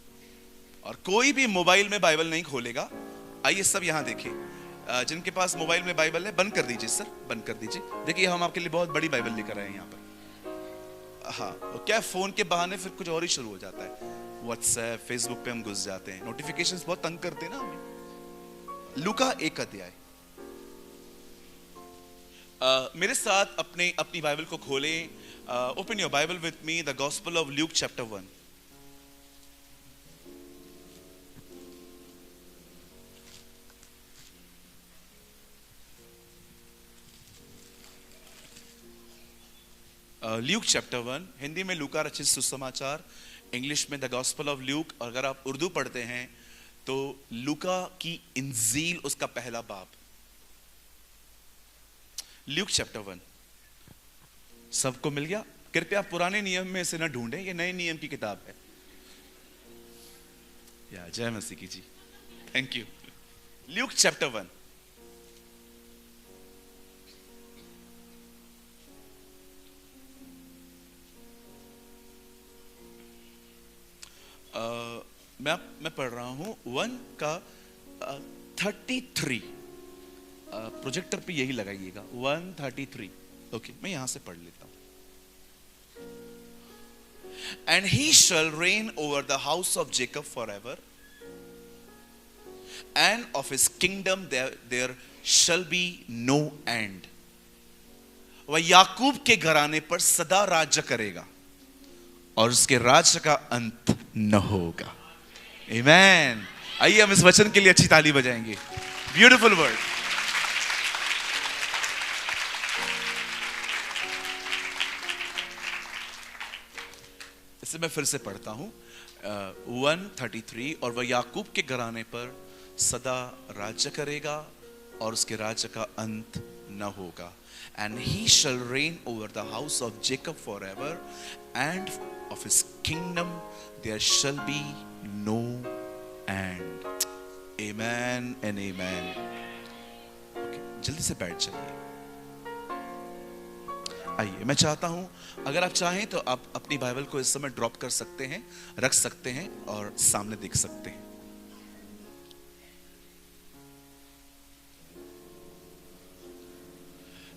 और कोई भी मोबाइल में बाइबल नहीं खोलेगा। आइए सब यहां देखिए, जिनके पास मोबाइल में बाइबल है बंद कर दीजिए सर, बंद कर दीजिए। देखिए हम आपके लिए बहुत बड़ी बाइबल लेकर आए हैं यहाँ पर। हाँ, और क्या फोन के बहाने फिर कुछ और ही शुरू हो जाता है। व्हाट्सएप, फेसबुक पे हम घुस जाते हैं, नोटिफिकेशंस बहुत तंग करते हैं ना हमें। लूका 1 अध्याय। मेरे साथ अपनी बाइबल को खोलें। Open your Bible with me, the gospel of Luke chapter 1। Luke chapter 1, Hindi में लूका रचित सुसमाचार, इंग्लिश में द गॉस्पेल ऑफ ल्यूक। और अगर आप उर्दू पढ़ते हैं तो लूका की इंजील, उसका पहला बाब। ल्यूक चैप्टर 1 सबको मिल गया? कृपया पुराने नियम में इसे ना ढूंढें, ये नए नियम की किताब है। या जय मसीह की जी, थैंक यू। Luke chapter 1। मैं पढ़ रहा हूं 1 का 33। प्रोजेक्टर पे यही लगाइएगा, 133। ओके, मैं यहां से पढ़ लेता हूं। And he shall reign over the house of Jacob forever, and of his kingdom there shall be no end. वह याकूब के घराने पर सदा राज्य करेगा और उसके राज्य का अंत न होगा। आमीन। आइए हम इस वचन के लिए अच्छी ताली बजाएंगे। Beautiful word. इसे मैं फिर से पढ़ता हूं, 133। और वह याकूब के घराने पर सदा राज्य करेगा और उसके राज्य का अंत न होगा। And he shall reign over the house of Jacob forever, and of his kingdom there shall be no end. Amen and amen. Okay, जल्दी से बैठ जाइए। आइए, मैं चाहता हूं, अगर आप चाहें तो आप अपनी बाइबल को इस समय ड्रॉप कर सकते हैं, रख सकते हैं और सामने देख सकते हैं।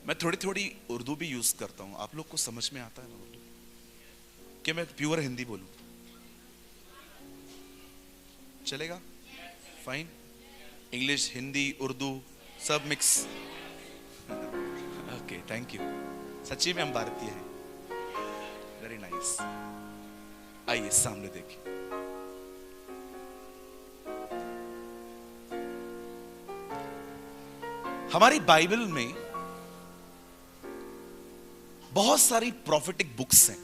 मैं थोड़ी थोड़ी उर्दू भी यूज करता हूं। आप लोग को समझ में आता है ना उर्दू? कि मैं प्योर हिंदी बोलूं? चलेगा? फाइन। इंग्लिश, हिंदी, उर्दू सब मिक्स। Okay, thank you. सच्ची में हम भारतीय हैं। Very nice. आइए सामने देखिए। हमारी बाइबल में बहुत सारी प्रोफेटिक बुक्स हैं।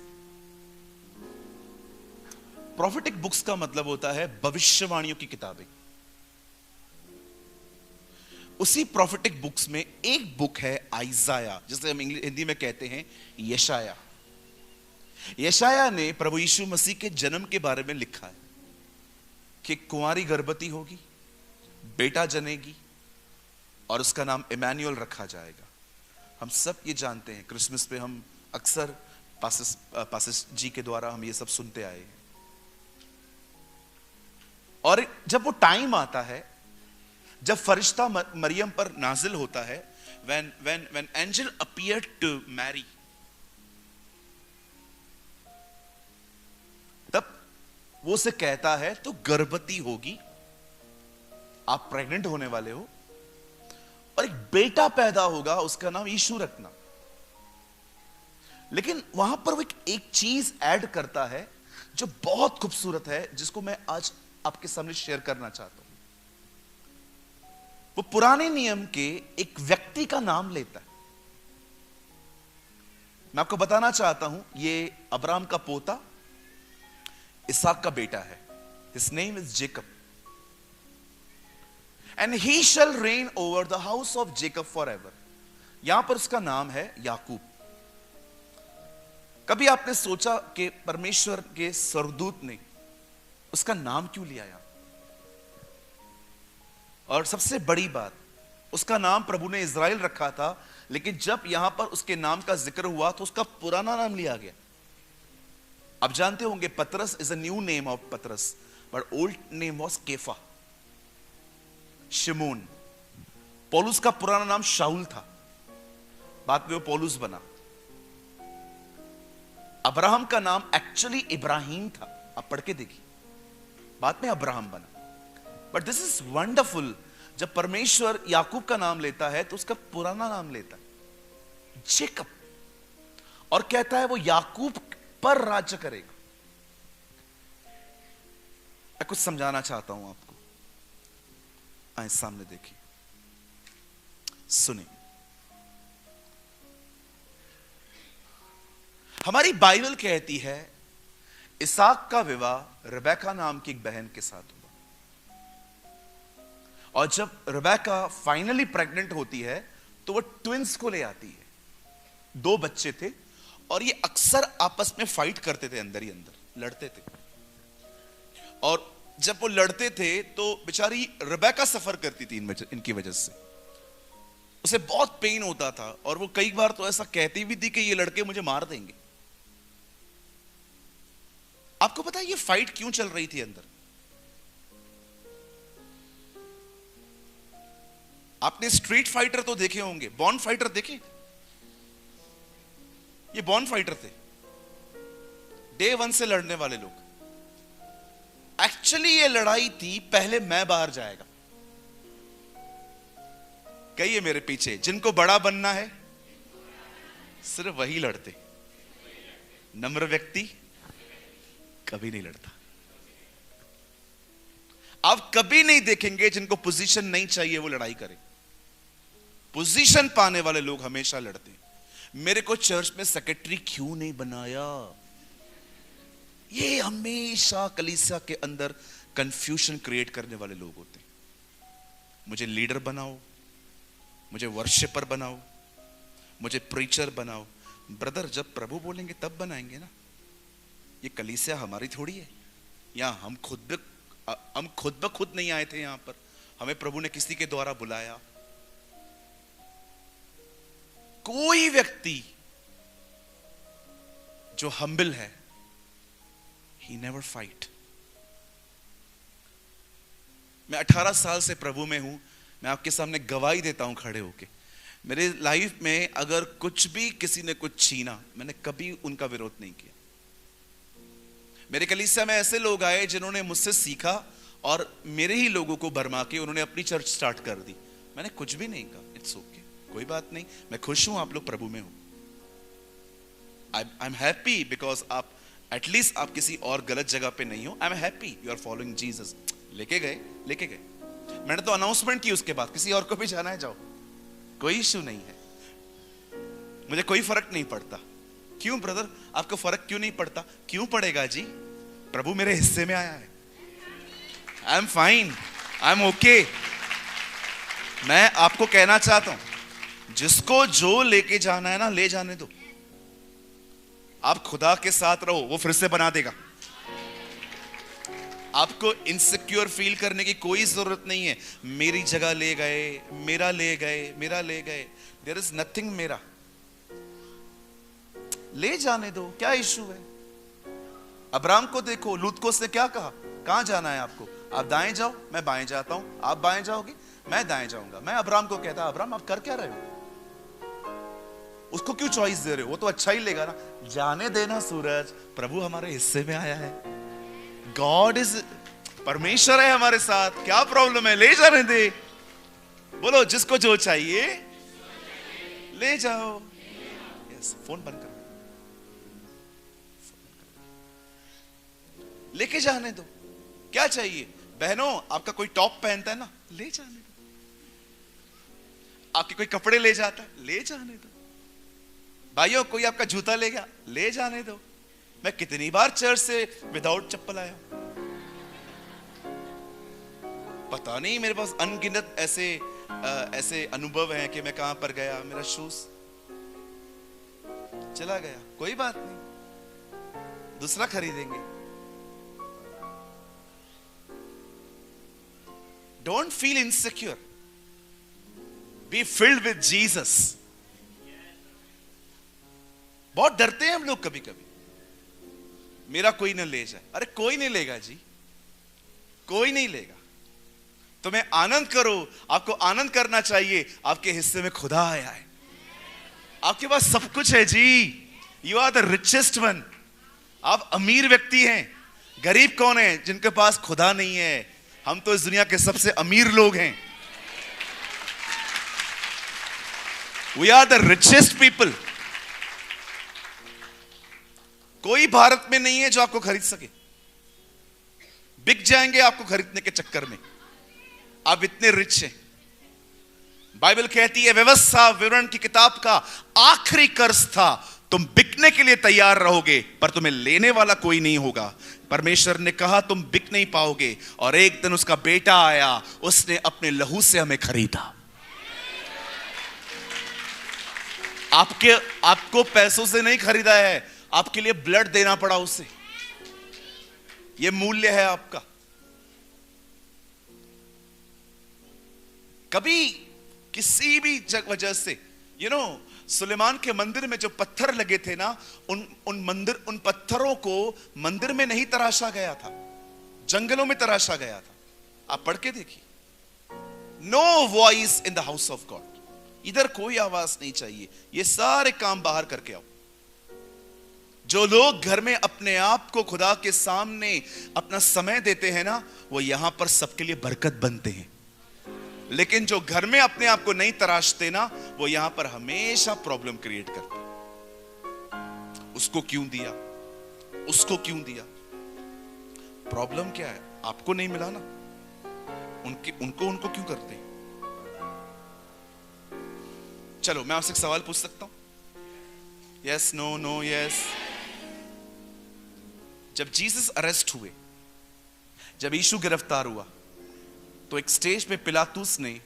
प्रोफेटिक बुक्स का मतलब होता है भविष्यवाणियों की किताबें। उसी प्रोफेटिक बुक्स में एक बुक है आइजाया, जिसे हम हिंदी में कहते हैं यशाया। यशाया ने प्रभु यीशु मसीह के जन्म के बारे में लिखा है कि कुंवारी गर्भवती होगी, बेटा जनेगी और उसका नाम इमैनुअल रखा जाएगा। हम सब ये जानते हैं, क्रिसमस पे हम अक्सर पासिस जी के द्वारा हम ये सब सुनते आए हैं। और जब वो टाइम आता है, जब फरिश्ता मरियम पर नाजिल होता है, when angel appeared to Mary, तब वो से कहता है तो गर्भवती होगी, आप प्रेग्नेंट होने वाले हो और एक बेटा पैदा होगा, उसका नाम यीशु रखना। लेकिन वहां पर वो एक चीज ऐड करता है जो बहुत खूबसूरत है, जिसको मैं आज आपके सामने शेयर करना चाहता हूं। वो पुराने नियम के एक व्यक्ति का नाम लेता है। मैं आपको बताना चाहता हूं, ये अब्राहम का पोता इसहाक का बेटा है। His name is Jacob and he shall reign over the house of Jacob forever. यहां पर उसका नाम है याकूब। कभी आपने सोचा कि परमेश्वर के स्वर्गदूत ने उसका नाम क्यों लिया यहां? और सबसे बड़ी बात, उसका नाम प्रभु ने इज़राइल रखा था, लेकिन जब यहां पर उसके नाम का जिक्र हुआ तो उसका पुराना नाम लिया गया। आप जानते होंगे पतरस is a new name of पतरस, बट ओल्ड नेम वाज केफा, शिमोन। पौलुस का पुराना नाम शाऊल था, बाद में वो पौलुस बना। अब्राहम का नाम एक्चुअली इब्राहिम था, आप पढ़ के देखिए, बाद में अब्राहम बना। बट दिस इज वंडरफुल, जब परमेश्वर याकूब का नाम लेता है तो उसका पुराना नाम लेता है जेकब, और कहता है वो याकूब पर राज्य करेगा। मैं कुछ समझाना चाहता हूं आपको, आए सामने देखिए, सुने। हमारी बाइबल कहती है इसहाक का विवाह रिबेका नाम की एक बहन के साथ हुआ, और जब रिबेका फाइनली प्रेग्नेंट होती है तो वो ट्विंस को ले आती है। 2 बच्चे थे और ये अक्सर आपस में फाइट करते थे, अंदर ही अंदर लड़ते थे। और जब वो लड़ते थे तो बेचारी रिबेका सफर करती थी इनकी वजह से, उसे बहुत पेन होता था, और वो कई बार तो ऐसा कहती भी थी कि ये लड़के मुझे मार देंगे। आपको पता है ये फाइट क्यों चल रही थी अंदर? आपने स्ट्रीट फाइटर तो देखे होंगे, बॉर्न फाइटर देखे? ये बॉर्न फाइटर थे, डे 1 से लड़ने वाले लोग। एक्चुअली ये लड़ाई थी पहले मैं बाहर जाएगा। कहिए मेरे पीछे, जिनको बड़ा बनना है सिर्फ वही लड़ते, नम्र व्यक्ति कभी नहीं लड़ता। आप कभी नहीं देखेंगे जिनको पोजीशन नहीं चाहिए वो लड़ाई करे। पोजीशन पाने वाले लोग हमेशा लड़ते हैं। मेरे को चर्च में सेक्रेटरी क्यों नहीं बनाया? ये हमेशा कलीसिया के अंदर कंफ्यूजन क्रिएट करने वाले लोग होते हैं। मुझे लीडर बनाओ, मुझे वर्शिपर बनाओ, मुझे प्रीचर बनाओ। ब्रदर, जब प्रभु बोलेंगे तब बनाएंगे ना। ये कलीसिया हमारी थोड़ी है। यहां हम खुद ब खुद नहीं आए थे, यहां पर हमें प्रभु ने किसी के द्वारा बुलाया। कोई व्यक्ति जो हम्बल है, he never fight। मैं 18 साल से प्रभु में हूं। मैं आपके सामने गवाही देता हूं खड़े होके, मेरे लाइफ में अगर कुछ भी किसी ने कुछ छीना, मैंने कभी उनका विरोध नहीं किया। मेरे कलीसिया में ऐसे लोग आए जिन्होंने मुझसे सीखा और मेरे ही लोगों को भरमा के उन्होंने अपनी चर्च स्टार्ट कर दी। मैंने कुछ भी नहीं कहा, इट्स ओके, कोई बात नहीं, मैं खुश हूं आप लोग प्रभु में हो। आई एम हैप्पी बिकॉज आप एटलीस्ट आप किसी और गलत जगह पे नहीं हो। I am happy you are following Jesus. लेके गए। मैंने तो अनाउंसमेंट की, उसके बाद किसी और को भी जाना है जाओ, कोई इश्यू नहीं है, मुझे कोई फर्क नहीं पड़ता। क्यों ब्रदर, आपको फर्क क्यों नहीं पड़ता? क्यों पड़ेगा जी, प्रभु मेरे हिस्से में आया है। आई am fine, I am okay. मैं आपको कहना चाहता हूं, जिसको जो लेके जाना है ना, ले जाने दो। आप खुदा के साथ रहो, वो फिर से बना देगा। आपको इनसिक्योर फील करने की कोई जरूरत नहीं है। मेरी जगह ले गए, मेरा ले गए, मेरा ले गए। देयर इज नथिंग मेरा। ले जाने दो, क्या इशू है? अब्राहम को देखो, लूत को उसने क्या कहा, कहां जाना है आपको? आप दाएं जाओ, मैं बाएं जाता हूं। आप बाएं जाओगे, मैं दाएं जाऊंगा। मैं अब्राहम को कहता, अब्राहम आप कर क्या रहे हो? उसको क्यों चॉइस दे रहे हो? वो तो अच्छा ही लेगा ना। जाने देना सूरज, प्रभु हमारे हिस्से में आया है। गॉड इज, परमेश्वर है हमारे साथ, क्या प्रॉब्लम है? ले जाने दे। बोलो, जिसको जो चाहिए ले जाओ। यस, फोन बंद करो, लेके जाने दो। क्या चाहिए? बहनों, आपका कोई टॉप पहनता है ना, ले जाने दो। आपके कोई कपड़े ले जाता है, ले जाने दो। भाइयों, कोई आपका जूता ले गया, ले जाने दो। मैं कितनी बार चर्च से विदाउट चप्पल आया, पता नहीं, मेरे पास अनगिनत ऐसे अनुभव हैं कि मैं कहां पर गया, मेरा शूज चला गया। कोई बात नहीं, दूसरा खरीदेंगे। Don't feel insecure, be filled with Jesus. बहुत डरते हैं हम लोग कभी कभी, मेरा कोई न ले जाए। अरे कोई नहीं लेगा जी, कोई नहीं लेगा। तुम्हें आनंद करो, आपको आनंद करना चाहिए। आपके हिस्से में खुदा आया है, आपके पास सब कुछ है जी। You are the richest one. आप अमीर व्यक्ति हैं। गरीब कौन है? जिनके पास खुदा नहीं है। हम तो इस दुनिया के सबसे अमीर लोग हैं। We are the richest people. कोई भारत में नहीं है जो आपको खरीद सके। बिक जाएंगे आपको खरीदने के चक्कर में, आप इतने रिच हैं। बाइबल कहती है, व्यवस्था विवरण की किताब का आखिरी कर्ज था, तुम बिकने के लिए तैयार रहोगे पर तुम्हें लेने वाला कोई नहीं होगा। परमेश्वर ने कहा तुम बिक नहीं पाओगे, और एक दिन उसका बेटा आया, उसने अपने लहू से हमें खरीदा। आपको पैसों से नहीं खरीदा है, आपके लिए ब्लड देना पड़ा उसे। यह मूल्य है आपका। कभी किसी भी वजह से सुलेमान के मंदिर में जो पत्थर लगे थे ना, उन पत्थरों को मंदिर में नहीं तराशा गया था, जंगलों में तराशा गया था। आप पढ़ के देखिए, no voice in the house of God. इधर कोई आवाज नहीं चाहिए, ये सारे काम बाहर करके आओ। जो लोग घर में अपने आप को खुदा के सामने अपना समय देते हैं ना, वो यहां पर सबके लिए बरकत बनते हैं। लेकिन जो घर में अपने आप को नहीं तराशते ना, वो यहां पर हमेशा प्रॉब्लम क्रिएट करते हैं। उसको क्यों दिया, उसको क्यों दिया? प्रॉब्लम क्या है? आपको नहीं मिला ना, उनको क्यों करते हैं? चलो मैं आपसे एक सवाल पूछ सकता हूं? Yes, no, no, yes. जब जीसस अरेस्ट हुए, जब यीशु गिरफ्तार हुआ, तो एक स्टेज पे पिलातुस ने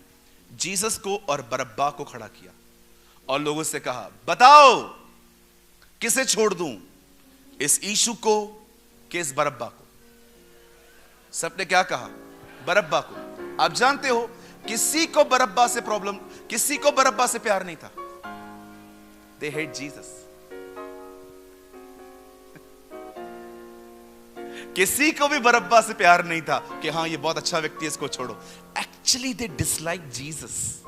जीसस को और बरअब्बा को खड़ा किया और लोगों से कहा, बताओ किसे छोड़ दूं, इस यीशु को कि इस बरअब्बा को? सबने क्या कहा? बरअब्बा को। आप जानते हो, किसी को बरअब्बा से प्रॉब्लम, किसी को बरअब्बा से प्यार नहीं था। They hate Jesus. किसी को भी बरअब्बा से प्यार नहीं था कि हाँ ये बहुत अच्छा व्यक्ति है, इसको छोड़ो। Actually they dislike Jesus.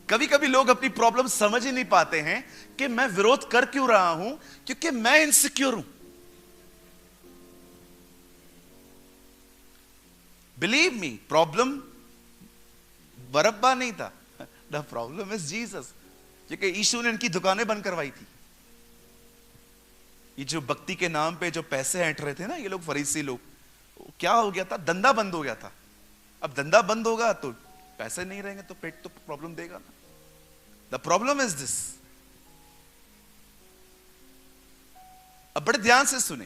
कभी कभी लोग अपनी प्रॉब्लम समझ ही नहीं पाते हैं कि मैं विरोध कर क्यों रहा हूं, क्योंकि मैं इनसिक्योर हूं। बिलीव मी, प्रॉब्लम बरअब्बा नहीं था, द प्रॉब्लम इज जीसस। क्योंकि यीशु ने इनकी दुकानें बंद करवाई थी। ये जो भक्ति के नाम पे जो पैसे ऐंठ रहे थे ना ये लोग, फरीसी लोग, क्या हो गया था? धंधा बंद हो गया था। अब धंधा बंद होगा तो पैसे नहीं रहेंगे, तो पेट तो प्रॉब्लम देगा ना। The problem is this. अब बड़े ध्यान से सुने,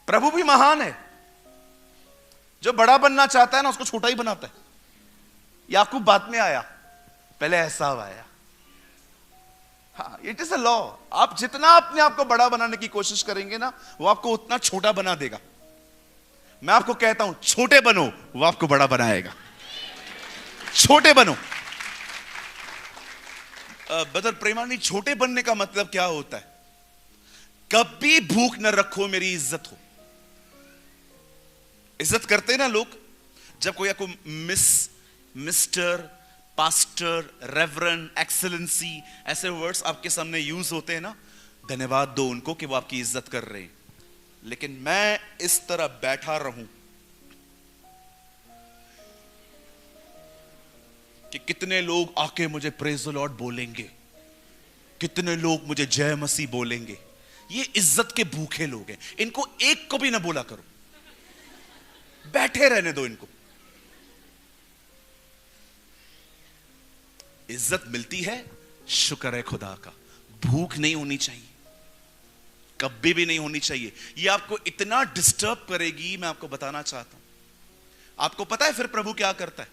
प्रभु भी महान है, जो बड़ा बनना चाहता है ना उसको छोटा ही बनाता है। याकूब बाद में आया, पहले एसाव आया। हाँ, इट इज अ लॉ। आप जितना अपने आप को बड़ा बनाने की कोशिश करेंगे ना, वो आपको उतना छोटा बना देगा। मैं आपको कहता हूं, छोटे बनो, वो आपको बड़ा बनाएगा। छोटे बनो। ब्रदर प्रेमानी, छोटे बनने का मतलब क्या होता है? कभी भूख न रखो, मेरी इज्जत हो। इज्जत करते हैं ना लोग, जब कोई आपको miss, mister, pastor, reverend, excellency, ऐसे वर्ड्स आपके सामने यूज होते हैं ना, धन्यवाद दो उनको कि वो आपकी इज्जत कर रहे हैं। लेकिन मैं इस तरह बैठा रहूं कि कितने लोग आके मुझे प्रेज द लॉर्ड बोलेंगे, कितने लोग मुझे जय मसीह बोलेंगे, ये इज्जत के भूखे लोग हैं। इनको एक को भी ना बोला करो, बैठे रहने दो इनको। इज्जत मिलती है, शुक्र है खुदा का। भूख नहीं होनी चाहिए, कभी भी नहीं होनी चाहिए। ये आपको इतना डिस्टर्ब करेगी, मैं आपको बताना चाहता हूं। आपको पता है फिर प्रभु क्या करता है?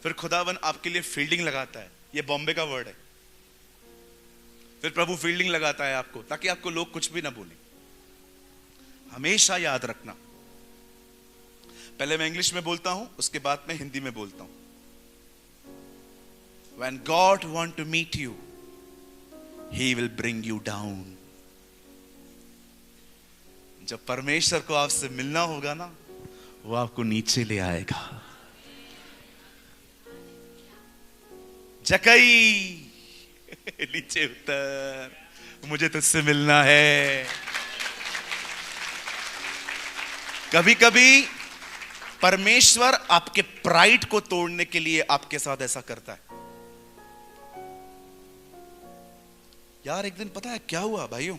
फिर खुदावन आपके लिए फील्डिंग लगाता है। ये बॉम्बे का वर्ड है। फिर प्रभु फील्डिंग लगाता है आपको, ताकि आपको लोग कुछ भी ना बोले। हमेशा याद रखना, पहले मैं इंग्लिश में बोलता हूं, उसके बाद मैं हिंदी में बोलता हूं। When God want to meet you, He will bring you down. जब परमेश्वर को आपसे मिलना होगा ना, वो आपको नीचे ले आएगा। जकई नीचे उतर, मुझे तुझसे मिलना है। कभी कभी परमेश्वर आपके प्राइड को तोड़ने के लिए आपके साथ ऐसा करता है। यार एक दिन पता है क्या हुआ भाइयों,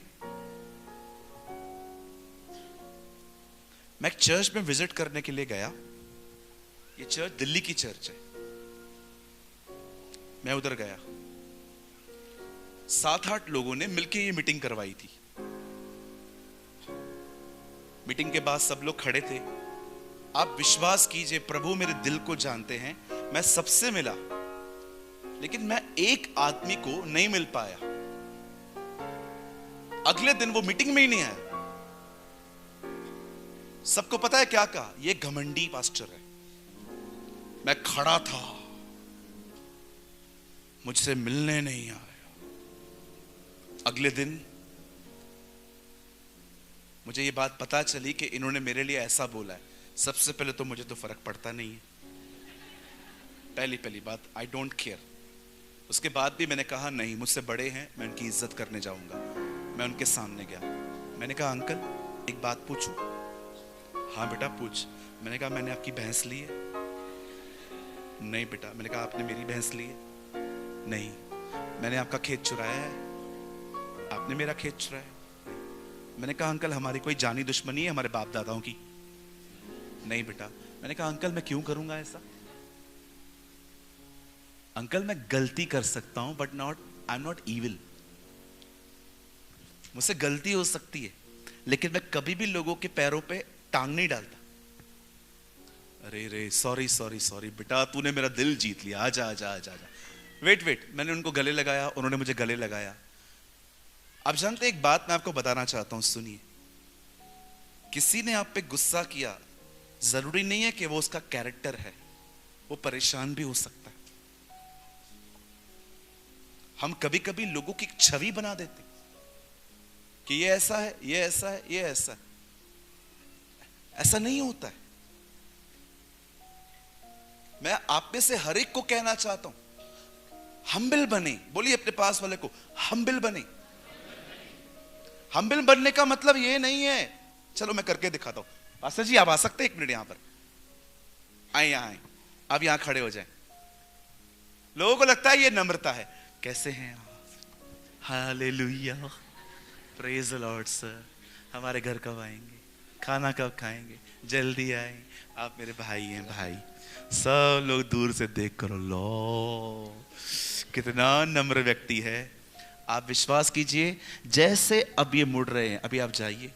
मैं एक चर्च में विजिट करने के लिए गया। ये चर्च दिल्ली की चर्च है। मैं उधर गया, 7-8 लोगों ने मिलकर ये मीटिंग करवाई थी। मीटिंग के बाद सब लोग खड़े थे। आप विश्वास कीजिए, प्रभु मेरे दिल को जानते हैं, मैं सबसे मिला, लेकिन मैं एक आदमी को नहीं मिल पाया। अगले दिन वो मीटिंग में ही नहीं आया। सबको पता है क्या कहा? ये घमंडी पास्टर है। मैं खड़ा था, मुझसे मिलने नहीं आया। अगले दिन मुझे ये बात पता चली कि इन्होंने मेरे लिए ऐसा बोला है। सबसे पहले तो मुझे तो फर्क पड़ता नहीं है, पहली बात, आई डोंट केयर। उसके बाद भी मैंने कहा नहीं, मुझसे बड़े हैं, मैं उनकी इज्जत करने जाऊंगा। मैं उनके सामने गया, मैंने कहा अंकल एक बात पूछूं? हाँ बेटा पूछ। मैंने कहा मैंने आपकी भैंस ली है? नहीं बेटा। मैंने कहा आपने मेरी भैंस ली है? नहीं। मैंने आपका खेत चुराया है? आपने मेरा खेत चुराया है? मैंने कहा अंकल हमारी कोई जानी दुश्मनी है हमारे बाप दादाओं की? नहीं बेटा। मैंने कहा अंकल मैं क्यों करूंगा ऐसा? अंकल मैं गलती कर सकता हूं but I am not evil. मुझसे गलती हो सकती है, लेकिन मैं कभी भी लोगों के पैरों पे टांग नहीं डालता। अरे रे सॉरी बेटा, तूने मेरा दिल जीत लिया, आजा आजा आजा आजा। वेट, मैंने उनको गले लगाया, उन्होंने मुझे गले लगाया। आप जानते एक बात मैं आपको बताना चाहता हूं, सुनिए। किसी ने आप पे गुस्सा किया, जरूरी नहीं है कि वो उसका कैरेक्टर है, वो परेशान भी हो सकता है। हम कभी कभी लोगों की छवि बना देते कि ये ऐसा है, ये ऐसा है, ये ऐसा है। ऐसा नहीं होता है। मैं आप में से हर एक को कहना चाहता हूं, हम्बल बने। बोलिए अपने पास वाले को, हम्बल बने। हम्बल बनने का मतलब ये नहीं है, चलो मैं करके दिखाता हूं। पास्टर जी आप आ सकते हैं 1 मिनट यहां पर? आए यहां आए, आप यहां खड़े हो जाएं। लोगों को लगता है ये नम्रता है। कैसे हैं आप? Hallelujah, praise the Lord sir. हमारे घर कब आएंगे? खाना कब खाएंगे? जल्दी आए, आप मेरे भाई हैं भाई। सब लोग दूर से देख करो, लो कितना नम्र व्यक्ति है। आप विश्वास कीजिए, जैसे अब ये मुड़ रहे हैं, अभी आप जाइए,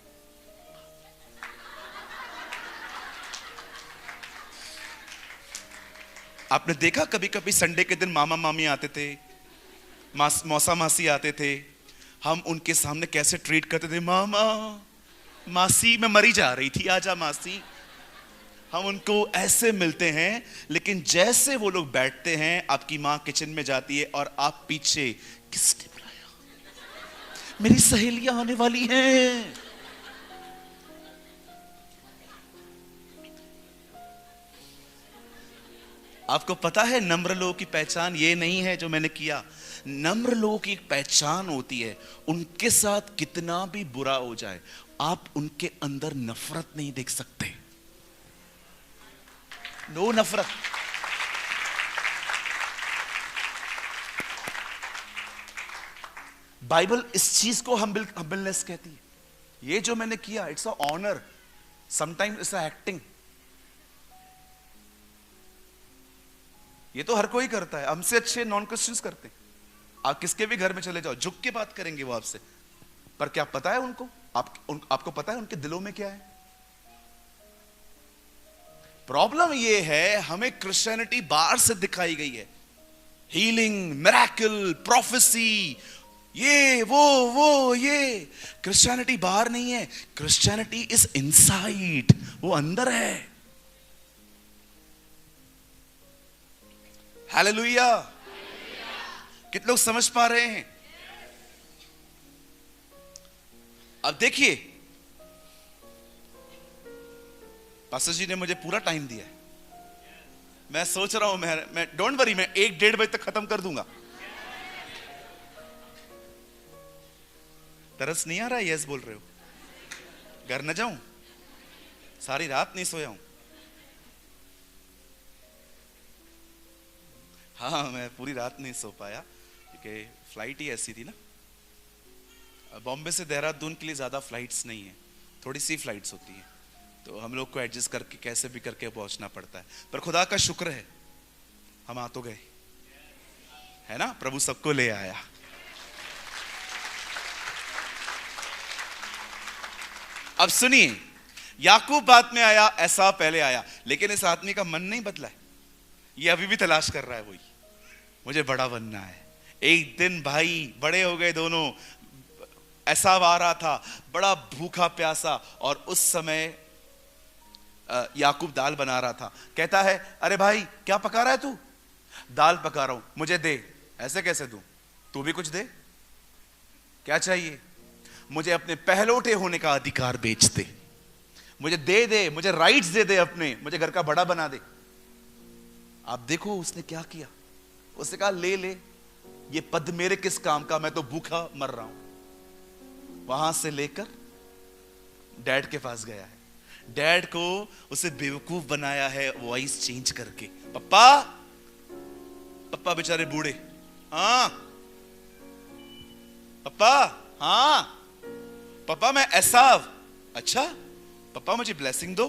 आपने देखा कभी कभी संडे के दिन मामा मामी आते थे, मौसा मासी आते थे, हम उनके सामने कैसे ट्रीट करते थे, मामा मासी मैं मरी जा रही थी, आजा मासी। हम उनको ऐसे मिलते हैं, लेकिन जैसे वो लोग बैठते हैं, आपकी माँ किचन में जाती है और आप पीछे, किसने बुलाया, मेरी सहेलियां आने वाली हैं। आपको पता है नम्र लोगों की पहचान ये नहीं है जो मैंने किया। नम्र लोगों की एक पहचान होती है, उनके साथ कितना भी बुरा हो जाए, आप उनके अंदर नफरत नहीं देख सकते। नो नफरत। बाइबल इस चीज को हम्बलनेस कहती है। ये जो मैंने किया, it's a honour, sometimes it's a acting. ये तो हर कोई करता है, हमसे अच्छे नॉन क्रिश्चियंस करते हैं। आप किसके भी घर में चले जाओ, झुक के बात करेंगे वो आपसे, पर क्या पता है उनको, आपको पता है उनके दिलों में क्या है। प्रॉब्लम ये है, हमें क्रिश्चियनिटी बाहर से दिखाई गई है, हीलिंग, मिरेकल, प्रोफेसी, ये वो ये। क्रिश्चियनिटी बाहर नहीं है, क्रिश्चियनिटी इज इनसाइड, वो अंदर है। हालेलुया। कितने लोग समझ पा रहे हैं? अब देखिए, पास्टर जी ने मुझे पूरा टाइम दिया है। मैं सोच रहा हूं, मैं डोंट वरी, मैं 1-1:30 बजे तक खत्म कर दूंगा। तरस नहीं आ रहा है? यस बोल रहे हो? घर न जाऊं? सारी रात नहीं सोया हूं। हाँ, मैं पूरी रात नहीं सो पाया क्योंकि फ्लाइट ही ऐसी थी ना। बॉम्बे से देहरादून के लिए ज़्यादा फ्लाइट्स नहीं है, थोड़ी सी फ्लाइट्स होती हैं, तो हम लोग को एडजस्ट करके कैसे भी करके पहुंचना पड़ता है। पर खुदा का शुक्र है, हम आ तो गए, है ना। प्रभु सबको ले आया। अब सुनिए, याकूब बाद में आया, ऐसा पहले आया, लेकिन इस आदमी का मन नहीं बदला है। ये अभी भी तलाश कर रहा है, वही मुझे बड़ा बनना है। एक दिन भाई बड़े हो गए दोनों, ऐसा आ रहा था बड़ा भूखा प्यासा, और उस समय याकूब दाल बना रहा था। कहता है, अरे भाई क्या पका रहा है तू? दाल पका रहा हूं, मुझे दे। ऐसे कैसे दूं? तू भी कुछ दे। क्या चाहिए? मुझे अपने पहलौठे होने का अधिकार बेच दे, मुझे दे दे, मुझे राइट्स दे दे अपने, मुझे घर का बड़ा बना दे। आप देखो उसने क्या किया। उसने कहा, ले ले, ये पद मेरे किस काम का, मैं तो भूखा मर रहा हूं। वहां से लेकर डैड के पास गया है, डैड को उसे बेवकूफ बनाया है वॉइस चेंज करके। पप्पा, पप्पा बेचारे बूढ़े, हाँ पप्पा, हाँ पप्पा मैं एसाव। अच्छा पप्पा मुझे ब्लेसिंग दो।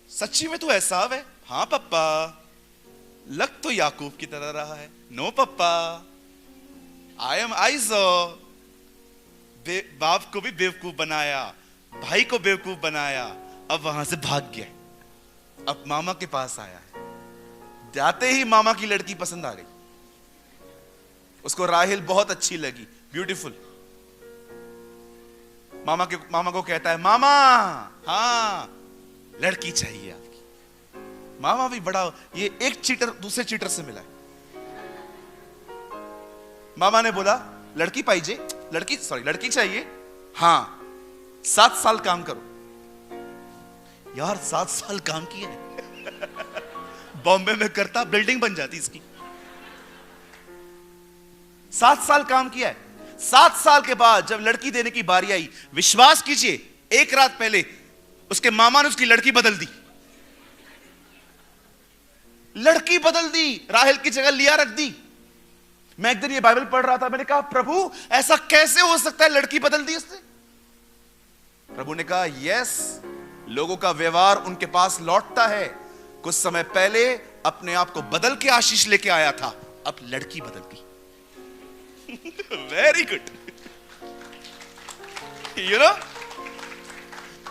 सच्ची में तू एसाव है? हाँ पप्पा। लग तो याकूब की तरह रहा है। नो पप्पा, आई एम आइजो। बाप को भी बेवकूफ बनाया, भाई को बेवकूफ बनाया, अब वहां से भाग गया, अब मामा के पास आया है। जाते ही मामा की लड़की पसंद आ गई उसको। राहेल बहुत अच्छी लगी, ब्यूटीफुल। मामा को कहता है, मामा हाँ लड़की चाहिए आपकी। मामा भी बड़ा, ये एक चीटर दूसरे चीटर से मिला है। मामा ने बोला, लड़की पाइजे, लड़की चाहिए, हाँ 7 साल काम करो। यार 7 साल काम किया है बॉम्बे में करता बिल्डिंग बन जाती इसकी। 7 साल काम किया है। 7 साल के बाद जब लड़की देने की बारी आई, विश्वास कीजिए, एक रात पहले उसके मामा ने उसकी लड़की बदल दी। लड़की बदल दी, राहेल की जगह लिया रख दी। मैं एक दिन ये बाइबल पढ़ रहा था, मैंने कहा प्रभु ऐसा कैसे हो सकता है, लड़की बदल दी उसने। प्रभु ने कहा, यस, लोगों का व्यवहार उनके पास लौटता है। कुछ समय पहले अपने आप को बदल के आशीष लेके आया था, अब लड़की बदल गई। Very good. यू नो,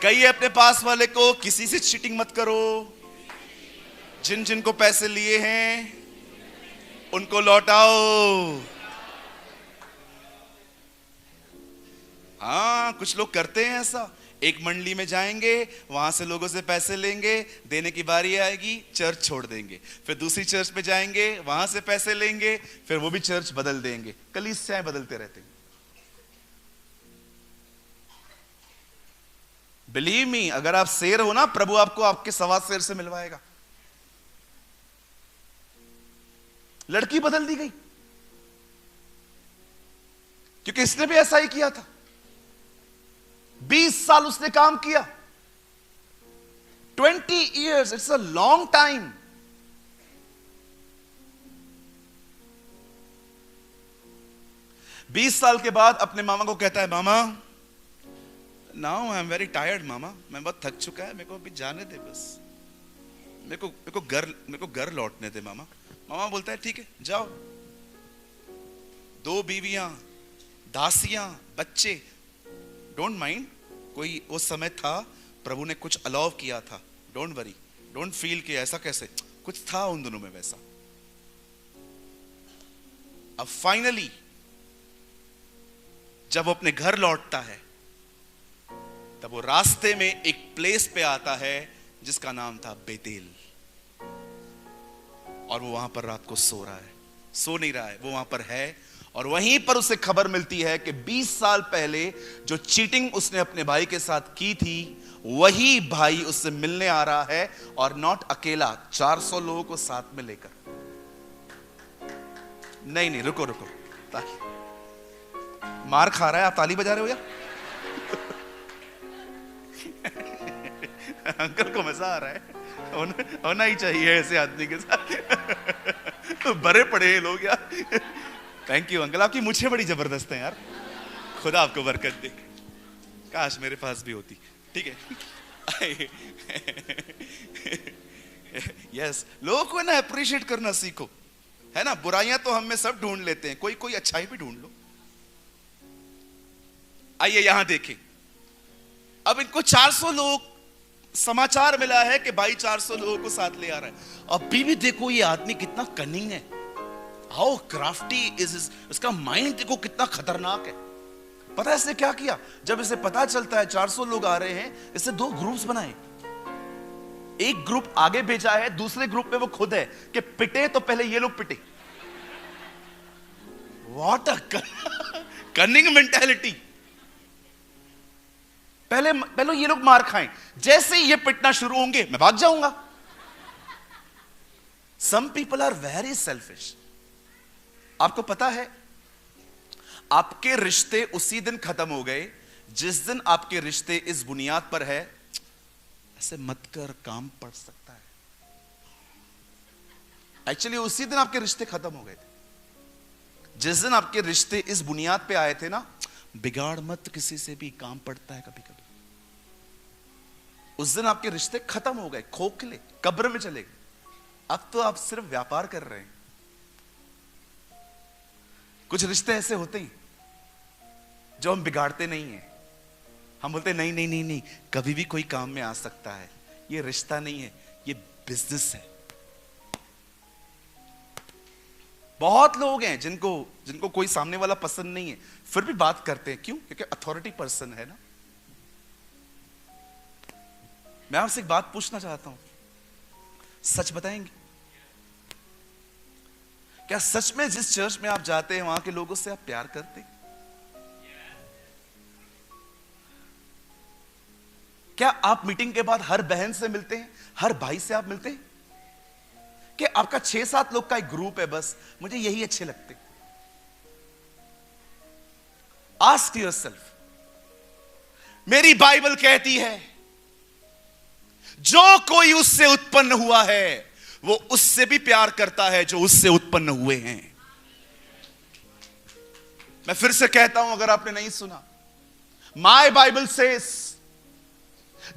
कहिए अपने पास वाले को, किसी से चीटिंग मत करो। जिन जिन को पैसे लिए हैं उनको लौटाओ। हाँ, कुछ लोग करते हैं ऐसा। एक मंडली में जाएंगे, वहां से लोगों से पैसे लेंगे, देने की बारी आएगी चर्च छोड़ देंगे। फिर दूसरी चर्च में जाएंगे, वहां से पैसे लेंगे, फिर वो भी चर्च बदल देंगे। कलीसियाएं बदलते रहते हैं। बिलीव मी, अगर आप शेर हो ना, प्रभु आपको आपके सवा शेर से मिलवाएगा। लड़की बदल दी गई क्योंकि इसने भी ऐसा ही किया था। 20 साल उसने काम किया। 20 years, it's a long time. बीस साल के बाद अपने मामा को कहता है, मामा now I am very tired मामा, मैं बहुत थक चुका है, मेरे को अभी जाने दे बस, मेरे को घर लौटने दे मामा। मामा बोलता है ठीक है जाओ। 2 बीवियां, दासियां, बच्चे, डोंट माइंड। कोई उस समय था, प्रभु ने कुछ अलाउ किया था। डोंट वरी, डोंट फील कि ऐसा कैसे, कुछ था उन दोनों में वैसा। अब फाइनली जब वो अपने घर लौटता है, तब वो रास्ते में एक प्लेस पे आता है जिसका नाम था बेतेल। और वो वहां पर रात को सो रहा है, सो नहीं रहा है, वो वहां पर है। और वहीं पर उसे खबर मिलती है कि 20 साल पहले जो चीटिंग उसने अपने भाई के साथ की थी, वही भाई उससे मिलने आ रहा है। और नॉट अकेला, 400 लोगों को साथ में लेकर। नहीं, रुको रुको, मार खा रहा है, आप ताली बजा रहे हो या? अंकल को मजा आ रहा है। होना ही चाहिए ऐसे आदमी के साथ। बड़े पड़े हैं लोग यार। थैंक यू अंकल, आपकी मुझे बड़ी जबरदस्त है यार। खुदा आपको बरकत दे। काश मेरे पास भी होती। ठीक है। यस, लोगों को ना अप्रिशिएट करना सीखो, है ना। बुराइयां तो हम में सब ढूंढ लेते हैं, कोई कोई अच्छाई भी ढूंढ लो। आइए यहां देखें। अब इनको 400 लोग, समाचार मिला है कि भाई 400 लोगों को साथ ले आ रहा है। अभी भी देखो ये आदमी कितना कनिंग है, हाउ क्राफ्टी इज, इसका माइंड देखो कितना खतरनाक है। पता है इसने क्या किया? जब इसे पता चलता है 400 लोग आ रहे हैं, इससे 2 ग्रुप्स बनाए। एक ग्रुप आगे भेजा है, दूसरे ग्रुप में वो खुद है कि पिटे तो पहले ये लोग पिटे। What a cunning mentality. पहले ये लोग मार खाएं, जैसे ही ये पिटना शुरू होंगे मैं भाग जाऊंगा। Some people are very selfish. आपको पता है, आपके रिश्ते उसी दिन खत्म हो गए जिस दिन आपके रिश्ते इस बुनियाद पर है, ऐसे मत कर, काम पड़ सकता है। एक्चुअली उसी दिन आपके रिश्ते खत्म हो गए थे जिस दिन आपके रिश्ते इस बुनियाद पे आए थे ना, बिगाड़ मत किसी से भी, काम पड़ता है कभी कभी। उस दिन आपके रिश्ते खत्म हो गए, खोखले, कब्र में चले गए। अब तो आप सिर्फ व्यापार कर रहे हैं। कुछ रिश्ते ऐसे होते हैं जो हम बिगाड़ते नहीं हैं। हम बोलते हैं नहीं नहीं नहीं नहीं, कभी भी कोई काम में आ सकता है, ये रिश्ता नहीं है, ये बिजनेस है। बहुत लोग हैं जिनको कोई सामने वाला पसंद नहीं है, फिर भी बात करते हैं। क्यों? क्योंकि अथॉरिटी पर्सन है ना। मैं आपसे एक बात पूछना चाहता हूं, सच बताएंगे? क्या सच में जिस चर्च में आप जाते हैं वहां के लोगों से आप प्यार करते हैं? क्या आप मीटिंग के बाद हर बहन से मिलते हैं, हर भाई से आप मिलते हैं? कि आपका 6-7 लोग का एक ग्रुप है, बस मुझे यही अच्छे लगते? Ask yourself. मेरी बाइबल कहती है जो कोई उससे उत्पन्न हुआ है वो उससे भी प्यार करता है जो उससे उत्पन्न हुए हैं। मैं फिर से कहता हूं, अगर आपने नहीं सुना, माय बाइबल सेज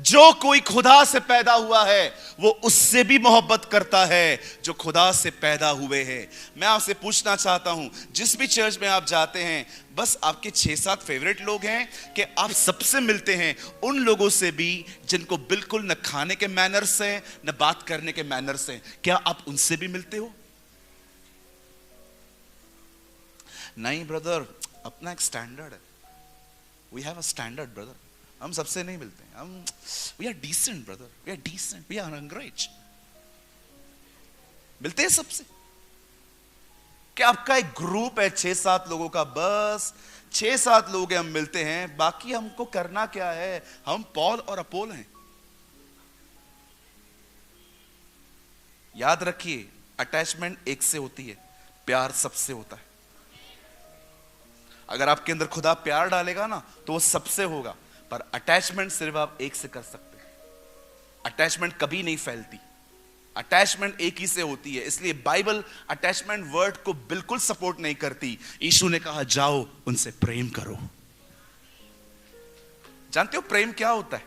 जो कोई खुदा से पैदा हुआ है वो उससे भी मोहब्बत करता है जो खुदा से पैदा हुए हैं। मैं आपसे पूछना चाहता हूं, जिस भी चर्च में आप जाते हैं, बस आपके 6-7 फेवरेट लोग हैं कि आप सबसे मिलते हैं उन लोगों से भी जिनको बिल्कुल न खाने के मैनर्स हैं न बात करने के मैनर्स हैं? क्या आप उनसे भी मिलते हो? नहीं ब्रदर, अपना एक स्टैंडर्ड है। We have a standard brother. हम सबसे नहीं मिलते हैं। हम we are decent brother, we are decent, we are अंग्रेज। मिलते हैं सबसे। क्या आपका एक ग्रुप है 6-7 लोगों का? बस 6-7 लोग हैं, हम मिलते हैं। बाकी हमको करना क्या है? हम पॉल और अपोल हैं। याद रखिए, अटैचमेंट एक से होती है, प्यार सबसे होता है। अगर आपके अंदर खुदा प्यार डालेगा ना तो वो सबसे होगा, पर अटैचमेंट सिर्फ आप एक से कर सकते हैं। अटैचमेंट कभी नहीं फैलती, अटैचमेंट एक ही से होती है। इसलिए बाइबल अटैचमेंट वर्ड को बिल्कुल सपोर्ट नहीं करती। यीशु ने कहा जाओ उनसे प्रेम करो। जानते हो प्रेम क्या होता है?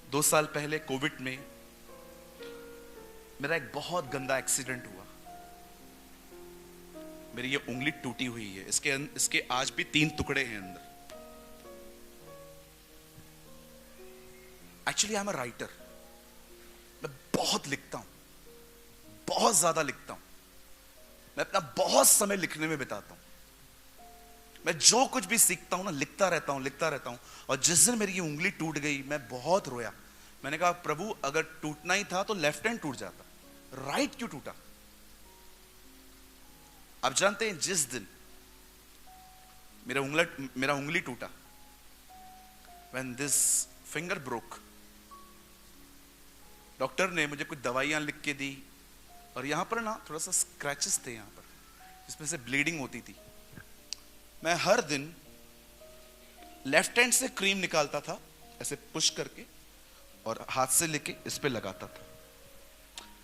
दो साल पहले कोविड में मेरा एक बहुत गंदा एक्सीडेंट हुआ। मेरी ये उंगली टूटी हुई है, इसके आज भी 3 टुकड़े हैं अंदर। Actually I am a writer. मैं बहुत लिखता हूं, बहुत ज्यादा लिखता हूं। मैं अपना बहुत समय लिखने में बिताता हूं। मैं जो कुछ भी सीखता हूं ना, लिखता रहता हूं। और जिस दिन मेरी ये उंगली टूट गई, मैं बहुत रोया। मैंने कहा प्रभु, अगर टूटना ही था तो लेफ्ट हैंड टूट जाता, राइट क्यों टूटा? आप जानते हैं, जिस दिन मेरा उंगली टूटा, when this finger broke, doctor ने मुझे कुछ दवाइयां लिख के दी, और यहां पर ना थोड़ा सा स्क्रैचेस थे यहां पर, जिसमें से ब्लीडिंग होती थी। मैं हर दिन लेफ्ट हैंड से क्रीम निकालता था, ऐसे पुश करके, और हाथ से लेके इस पे लगाता था।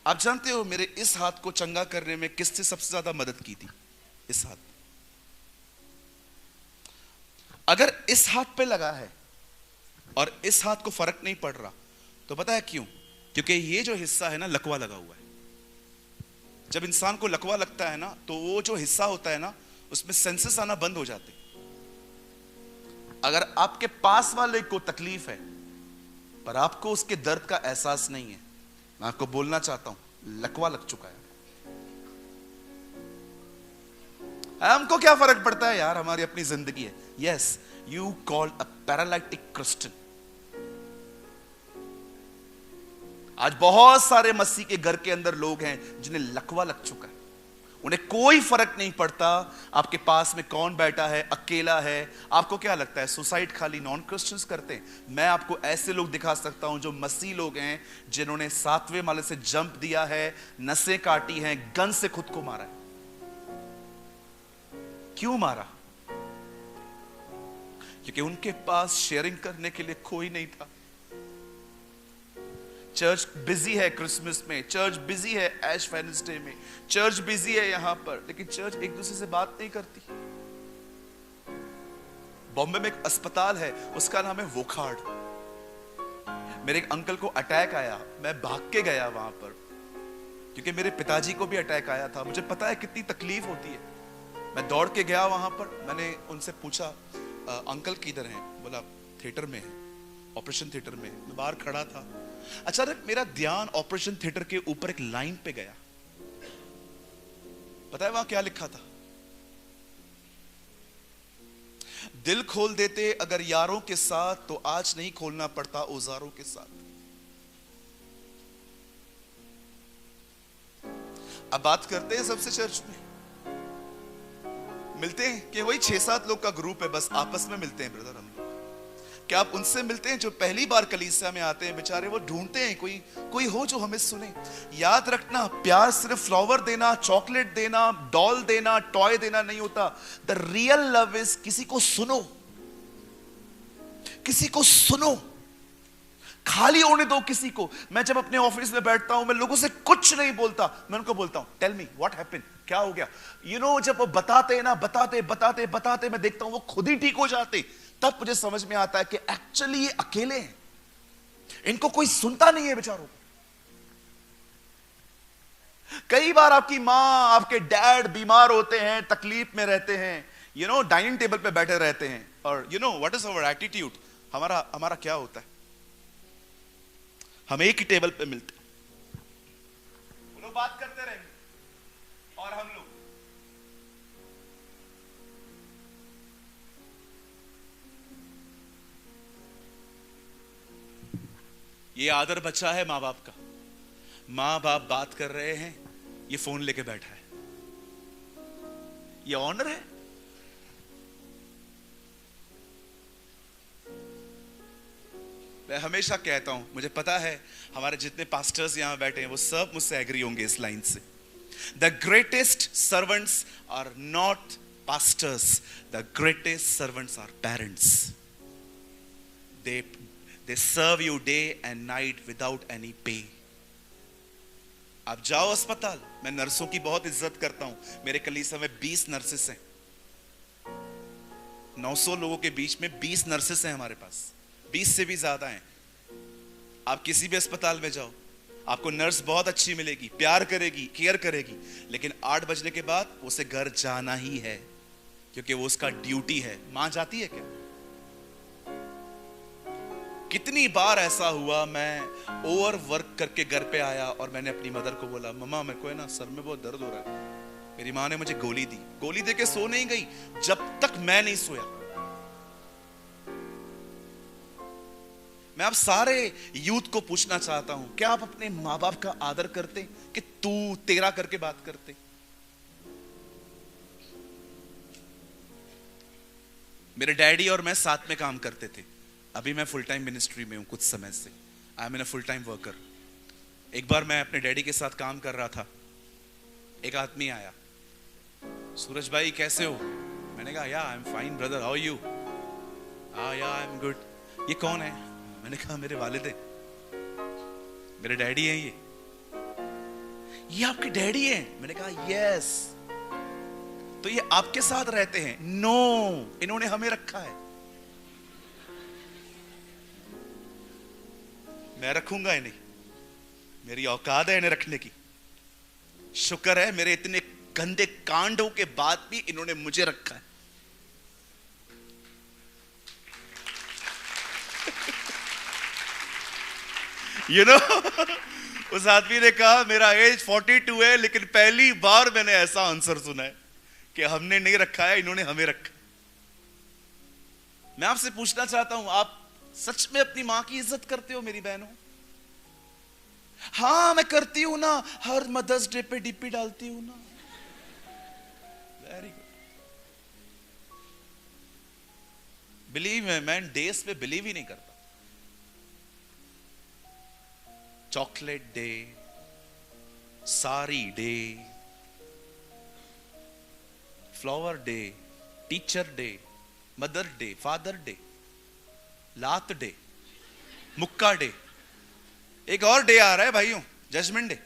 आप जानते हो मेरे इस हाथ को चंगा करने में किससे सबसे ज्यादा मदद की थी? इस हाथ। अगर इस हाथ पे लगा है और इस हाथ को फर्क नहीं पड़ रहा, तो पता है क्यों? क्योंकि ये जो हिस्सा है ना, लकवा लगा हुआ है। जब इंसान को लकवा लगता है ना, तो वो जो हिस्सा होता है ना, उसमें सेंसेस आना बंद हो जाते। अगर आपके पास वाले को तकलीफ है पर आपको उसके दर्द का एहसास नहीं है, मैं आपको बोलना चाहता हूं, लकवा लग चुका है। हमको क्या फर्क पड़ता है यार, हमारी अपनी जिंदगी है। Yes, you called a paralytic Christian. आज बहुत सारे मसीह के घर के अंदर लोग हैं जिन्हें लकवा लग चुका है। उन्हें कोई फर्क नहीं पड़ता आपके पास में कौन बैठा है, अकेला है। आपको क्या लगता है सुसाइड खाली नॉन क्रिश्चियंस करते हैं? मैं आपको ऐसे लोग दिखा सकता हूं जो मसीह लोग हैं, जिन्होंने 7वें माले से जंप दिया है, नसें काटी हैं, गन से खुद को मारा है। क्यों मारा? क्योंकि उनके पास शेयरिंग करने के लिए कोई नहीं था। चर्च बिजी है क्रिसमस में, चर्च बिजी है ऐश वेडनेसडे में, चर्च बिजी है यहां पर, लेकिन चर्च एक दूसरे से बात नहीं करती। बॉम्बे में एक अस्पताल है, उसका नाम है वोखार्ड। मेरे एक अंकल को अटैक आया, मैं भाग के गया वहां पर, क्योंकि मेरे पिताजी को भी अटैक आया था। मुझे पता है कितनी तकलीफ होती है। मैं दौड़ के गया वहां पर। मैंने उनसे पूछा अंकल किधर हैं? बोला थिएटर में है, ऑपरेशन थिएटर में। मैं बाहर खड़ा था, अचानक मेरा ध्यान ऑपरेशन थिएटर के ऊपर एक लाइन पे गया। पता है वहां क्या लिखा था? दिल खोल देते अगर यारों के साथ, तो आज नहीं खोलना पड़ता औजारों के साथ। अब बात करते हैं सबसे चर्च में मिलते हैं कि वही 6-7 लोग का ग्रुप है, बस आपस में मिलते हैं ब्रदर हम लोग। क्या आप उनसे मिलते हैं जो पहली बार कलीसिया में आते हैं? बेचारे वो ढूंढते हैं कोई हो जो हमें सुने। याद रखना, प्यार सिर्फ फ्लावर देना, चॉकलेट देना, डॉल देना, टॉय देना नहीं होता। द रियल लव इज किसी को सुनो, किसी को सुनो। खाली होने दो किसी को। मैं जब अपने ऑफिस में बैठता हूं, मैं लोगों से कुछ नहीं बोलता, मैं उनको बोलता हूं टेल मी व्हाट हैपेंड, क्या हो गया। जब वो बताते ना, बताते मैं देखता हूं वो खुद ही ठीक हो जाते। तब मुझे समझ में आता है कि एक्चुअली ये अकेले हैं, इनको कोई सुनता नहीं है बेचारों को। कई बार आपकी मां, आपके डैड बीमार होते हैं, तकलीफ में रहते हैं, डाइनिंग टेबल पे बैठे रहते हैं, और व्हाट इज अवर एटीट्यूड, हमारा क्या होता है, हम एक ही टेबल पे मिलते, वो लोग बात करते रहेंगे और हम लोग ये आदर बच्चा है मां बाप का। मां बाप बात कर रहे हैं, ये फोन लेके बैठा है, ये ऑनर है। मैं हमेशा कहता हूं, मुझे पता है हमारे जितने पास्टर्स यहां बैठे हैं वो सब मुझसे एग्री होंगे इस लाइन से। The greatest servants are not pastors, the greatest servants are parents. They serve you day and night without any pay. आप जाओ अस्पताल, मैं नर्सों की बहुत इज्जत करता हूं। मेरे कलीसिया में 20 नर्सेस हैं, 900 लोगों के बीच में 20 नर्सेस हैं हमारे पास, 20 से भी ज्यादा हैं। आप किसी भी अस्पताल में जाओ, आपको नर्स बहुत अच्छी मिलेगी, प्यार करेगी, केयर करेगी, लेकिन 8 बजने के बाद उसे घर जाना ही है, क्योंकि वो उसका ड्यूटी है। मां जाती है क्या? कितनी बार ऐसा हुआ, मैं ओवर वर्क करके घर पे आया और मैंने अपनी मदर को बोला, मम्मा मेरे को है ना सर में बहुत दर्द हो रहा है। मेरी माँ ने मुझे गोली दी, गोली दे के सो नहीं गई जब तक मैं नहीं सोया। मैं आप सारे यूथ को पूछना चाहता हूं, क्या आप अपने माँ बाप का आदर करते कि तू तेरा करके बात करते? मेरे डैडी और मैं साथ में काम करते थे। अभी मैं फुल टाइम मिनिस्ट्री में हूं कुछ समय से, I am in a full time worker. एक बार मैं अपने डैडी के साथ काम कर रहा था, एक आदमी आया, सूरज भाई कैसे हो? मैंने कहा yeah I am fine brother, how are you? Yeah I am good. ये कौन है? मैंने कहा मेरे वालिद हैं, मेरे डैडी हैं ये आपके डैडी हैं? मैंने कहा यस। तो ये आपके साथ रहते हैं? नो, इन्होंने हमें रखा है। मैं रखूंगा इन्हें, मेरी औकात है इन्हें रखने की। शुक्र है मेरे इतने गंदे कांडों के बाद भी इन्होंने मुझे रखा है। उस आदमी ने कहा मेरा एज 42 है, लेकिन पहली बार मैंने ऐसा आंसर सुना है कि हमने नहीं रखा है, इन्होंने हमें रखा। मैं आपसे पूछना चाहता हूं, आप सच में अपनी मां की इज्जत करते हो मेरी बहनों? हाँ मैं करती हूं ना, हर मदर्स डे पे डीपी डालती हूं ना। Very good. बिलीव में, मैं डेज पे बिलीव ही नहीं करता। Chocolate day, sari day, flower day, teacher day, mother day, father day, लात डे, मुक्का डे, एक और डे आ रहा है भाइयों, जजमेंट डे।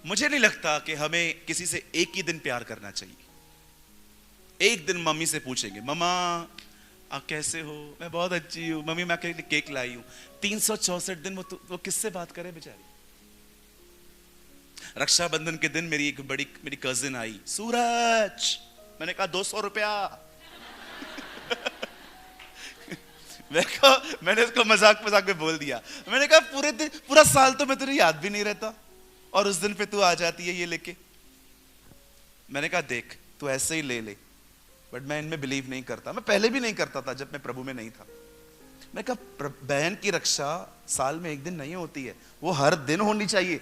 मुझे नहीं लगता कि हमें किसी से एक ही दिन प्यार करना चाहिए। एक दिन मम्मी से पूछेंगे, मम्मा आप कैसे हो? मैं बहुत अच्छी हूं मम्मी, मैं आपके लिए केक लाई हूं। 364 दिन वो किससे बात करे बेचारी? रक्षाबंधन के दिन मेरी कजिन आई, सूरज, मैंने कहा 200 रुपया। मैंने उसको मजाक में बोल दिया, मैंने कहा पूरा साल तो मैं तुझे याद भी नहीं रहता और उस दिन पे तू आ जाती है ये लेके। मैंने कहा देख तू ऐसे ही ले ले, बट मैं इनमें बिलीव नहीं करता। मैं पहले भी नहीं करता था जब मैं प्रभु में नहीं था। मैं कहा बहन की रक्षा साल में एक दिन नहीं होती है, वो हर दिन होनी चाहिए।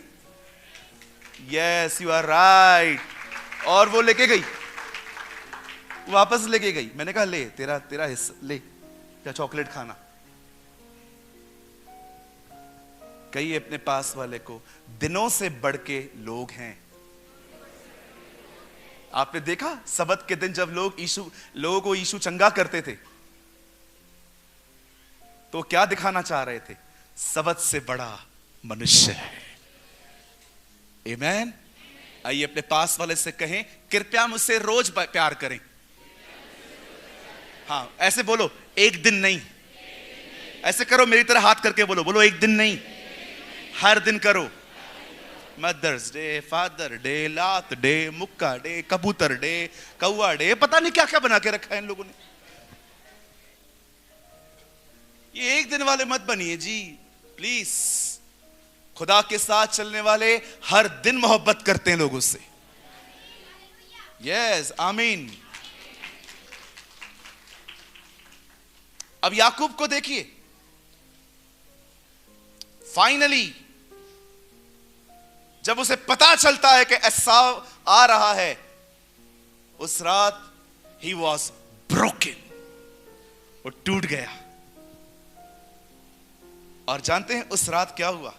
Yes you are right. और वो लेके गई, वापस लेके गई। मैंने कहा ले तेरा हिस्सा ले, क्या चॉकलेट खाना। कई अपने पास वाले को दिनों से बढ़ के लोग हैं। आपने देखा सबत के दिन जब लोगों को यीशु चंगा करते थे, तो क्या दिखाना चाह रहे थे? सबसे बड़ा मनुष्य है। आमीन। आइए अपने पास वाले से कहें, कृपया मुझसे रोज प्यार करें। हाँ, ऐसे बोलो, एक दिन नहीं। ऐसे करो, मेरी तरह हाथ करके बोलो, बोलो एक दिन नहीं, हर दिन करो। मदर्स डे, फादर डे, लात डे, मुक्का डे, कबूतर डे, कौआ डे, पता नहीं क्या क्या बना के रखा है इन लोगों ने। ये एक दिन वाले मत बनिए जी, प्लीज। खुदा के साथ चलने वाले हर दिन मोहब्बत करते हैं लोगों से। यस, आमीन। अब याकूब को देखिए, फाइनली जब उसे पता चलता है कि एसाव आ रहा है, उस रात ही वॉज ब्रोकन, वो टूट गया। और जानते हैं उस रात क्या हुआ?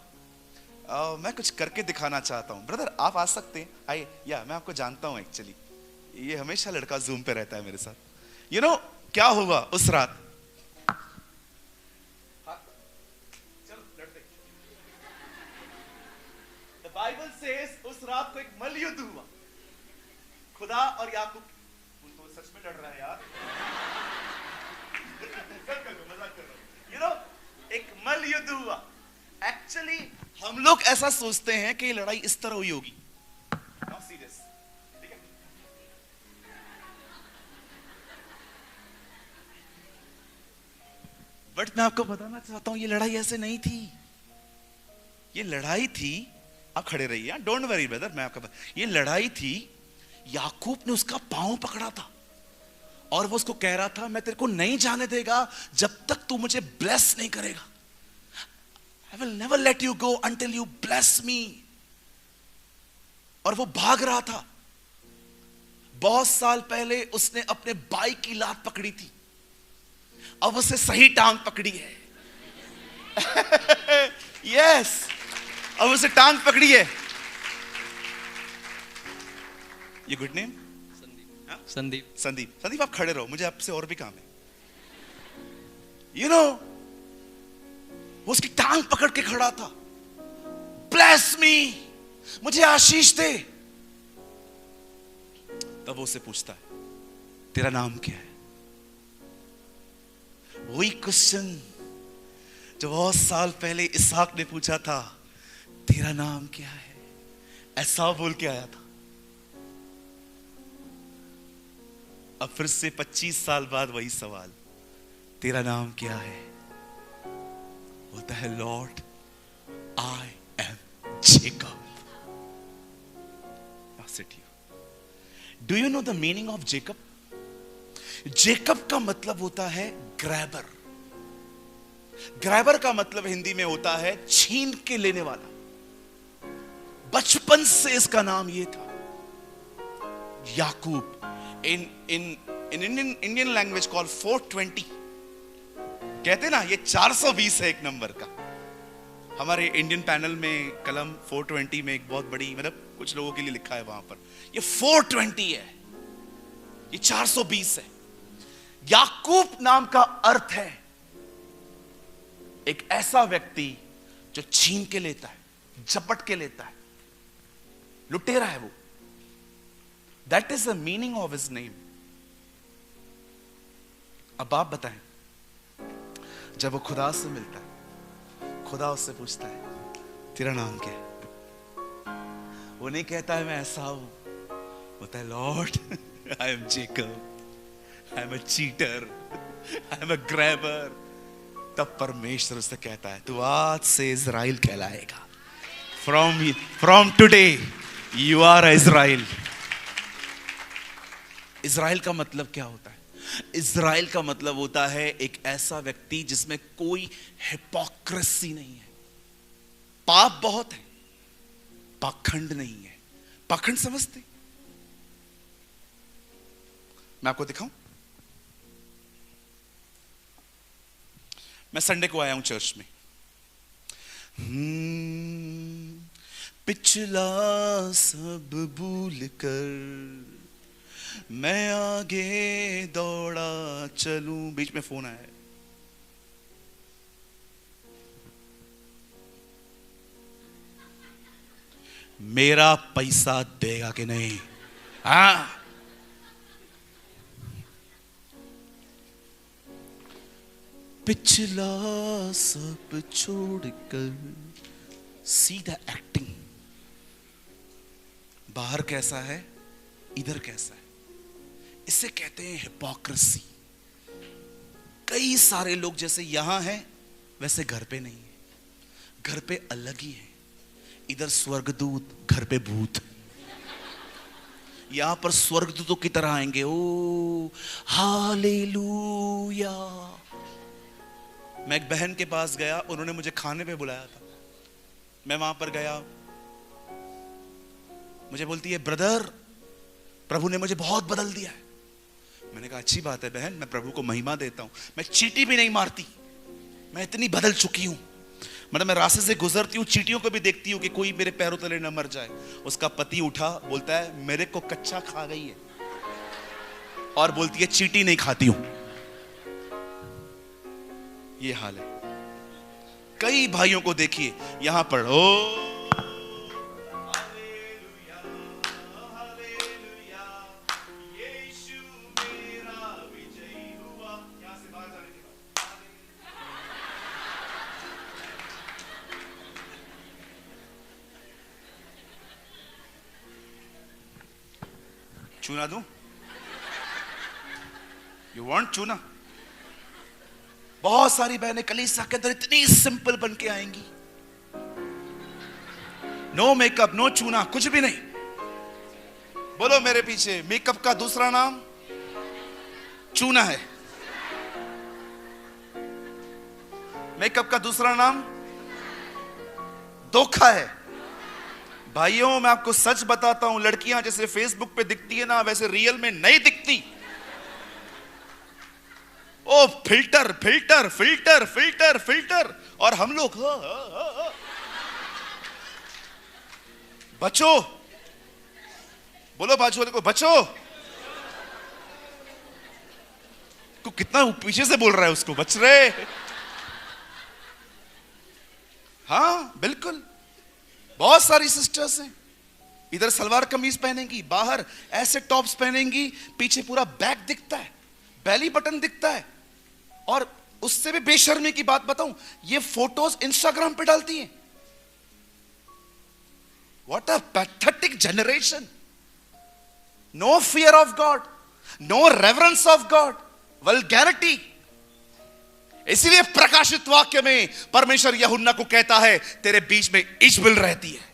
मैं कुछ करके दिखाना चाहता हूं। ब्रदर आप आ सकते हैं, आइए। या मैं आपको जानता हूं एक्चुअली, ये हमेशा लड़का जूम पे रहता है मेरे साथ। यू नो क्या हुआ उस रात? द बाइबल सेज उस रात को एक मल्लयुद्ध हुआ, खुदा और याकूब। तो सच में लड़ रहा है यार। मजाक कर रहा हूं। यू नो एक मल्लयुद्ध हुआ। एक्चुअली हम लोग ऐसा सोचते हैं कि ये लड़ाई इस तरह हुई होगी। नॉट सीरियस, ठीक है? बट मैं आपको बताना चाहता हूं, ये लड़ाई ऐसे नहीं थी। ये लड़ाई थी, आप खड़े रहिए, डोंट वरी ब्रदर, मैं आपका ये लड़ाई थी, याकूब ने उसका पांव पकड़ा था और वो उसको कह रहा था, मैं तेरे को नहीं जाने देगा जब तक तू मुझे ब्लेस नहीं करेगा। I will never let you go until you bless me। और वो भाग रहा था। बहुत साल पहले उसने अपने भाई की लात पकड़ी थी, अब उसे सही टांग पकड़ी है। यस, अब उसे टांग पकड़ी है। ये गुड नेम? संदीप। संदीप आप खड़े रहो, मुझे आपसे और भी काम है। यू नो वो उसकी टांग पकड़ के खड़ा था। ब्लेस मी, मुझे आशीष दे। तब वो उसे पूछता है, तेरा नाम क्या है? वही क्वेश्चन जो बहुत साल पहले इसहाक ने पूछा था, तेरा नाम क्या है? ऐसा बोल के आया था। अब फिर से 25 साल बाद वही सवाल, तेरा नाम क्या है? बोलता है, Lord I am Jacob. Do you know the meaning of Jacob? Jacob का मतलब होता है ग्रैबर। ग्रैबर का मतलब हिंदी में होता है छीन के लेने वाला। बचपन से इसका नाम यह था याकूब। इन इंडियन लैंग्वेज कॉल 420, कहते ना ये 420 है एक नंबर का। हमारे इंडियन पैनल में कलम 420 में एक बहुत बड़ी, मतलब कुछ लोगों के लिए लिखा है वहां पर, ये 420 है, ये 420 है। याकूब नाम का अर्थ है एक ऐसा व्यक्ति जो छीन के लेता है, झपट के लेता है, लुटेरा है वो। That is the meaning of his name. अब आप बताएं, जब वो खुदा से मिलता है, खुदा उससे पूछता है, तेरा नाम क्या है? वो नहीं कहता है मैं ऐसा हूं, बोलता है, Lord I am Jacob, I am a cheater, I am a grabber. तब परमेश्वर उससे कहता है, तू आज से इज़राइल कहलाएगा। From today you are Israel. Israel का मतलब क्या होता है? इज़राइल का मतलब होता है एक ऐसा व्यक्ति जिसमें कोई हिपोक्रेसी नहीं है। पाप बहुत है, पाखंड नहीं है। पाखंड समझते? मैं आपको दिखाऊं। मैं संडे को आया हूं चर्च में। पिछला सब भूल कर मैं आगे दौड़ा चलूं। बीच में फोन आया है। मेरा पैसा देगा कि नहीं? हाँ, पिछला सब छोड़कर सीधा एक्टिंग। बाहर कैसा है, इधर कैसा है, इसे कहते हैं हिपोक्रेसी। कई सारे लोग जैसे यहां हैं वैसे घर पे नहीं है, घर पे अलग ही है। इधर स्वर्गदूत, घर पे भूत। यहां पर स्वर्गदूतों की तरह आएंगे, ओ हालेलुया। मैं एक बहन के पास गया, उन्होंने मुझे खाने पे बुलाया था। मैं वहां पर गया, मुझे बोलती है ब्रदर, प्रभु ने मुझे बहुत बदल दिया है। मैंने कहा अच्छी बात है बहन, मैं प्रभु को महिमा देता हूं। मैं चींटी भी नहीं मारती, मैं इतनी बदल चुकी हूं। मतलब मैं रास्ते से गुजरती हूँ, चींटियों को भी देखती हूँ कि कोई मेरे पैरों तले न मर जाए। उसका पति उठा, बोलता है मेरे को कच्चा खा गई है, और बोलती है चींटी नहीं खाती हूं। ये हाल है। कई भाइयों को देखिए यहां पर, ओ चूना दूं? यू वांट चूना? बहुत सारी बहनें कलीसिया के अंदर इतनी सिंपल बन के आएंगी, नो मेकअप, नो चूना, कुछ भी नहीं। बोलो मेरे पीछे, मेकअप का दूसरा नाम चूना है। मेकअप का दूसरा नाम धोखा है। भाइयों मैं आपको सच बताता हूं, लड़कियां जैसे फेसबुक पे दिखती है ना, वैसे रियल में नहीं दिखती। ओ filter filter filter filter filter, और हम लोग बचो। बोलो बाजू वाले को बचो। को कितना पीछे से बोल रहा है, उसको बच रहे। हाँ बिल्कुल, बहुत सारी सिस्टर्स हैं, इधर सलवार कमीज पहनेंगी, बाहर ऐसे टॉप्स पहनेंगी, पीछे पूरा बैक दिखता है, बेली बटन दिखता है। और उससे भी बेशर्मी की बात बताऊं, ये फोटोज इंस्टाग्राम पे डालती हैं। What a pathetic generation. No fear of God, no reverence of God, vulgarity. इसीलिए प्रकाशित वाक्य में परमेश्वर यूहन्ना को कहता है तेरे बीच में इजबेल रहती है।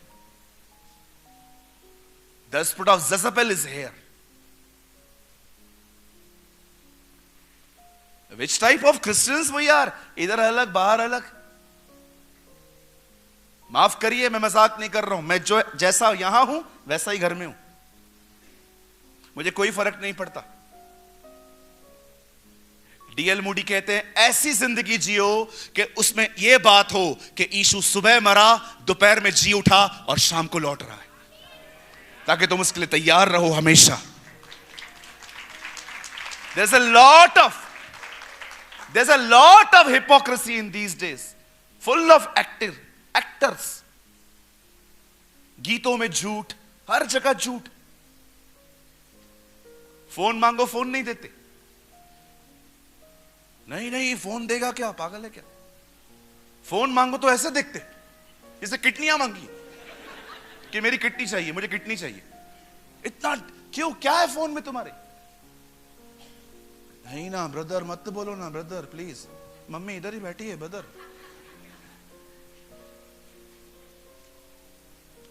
The spirit of Jezebel is here. Which type of Christians we are? इधर अलग, बाहर अलग। माफ करिए, मैं मजाक नहीं कर रहा हूं। मैं जो जैसा यहां हूं वैसा ही घर में हूं, मुझे कोई फर्क नहीं पड़ता। डीएल मूडी कहते हैं ऐसी जिंदगी जियो कि उसमें यह बात हो कि यीशु सुबह मरा, दोपहर में जी उठा और शाम को लौट रहा है, ताकि तुम उसके लिए तैयार रहो हमेशा। There's a lot of hypocrisy in these days, full of actors. गीतों में झूठ, हर जगह झूठ। फोन मांगो, फोन नहीं देते। नहीं फोन देगा क्या, पागल है क्या? फोन मांगो तो ऐसे देखते जैसे किडनियां मांगी कि मेरी किडनी चाहिए, मुझे किडनी चाहिए। इतना क्यों, क्या है फोन में तुम्हारे? नहीं ना ब्रदर, मत बोलो ना ब्रदर प्लीज, मम्मी इधर ही बैठी है ब्रदर।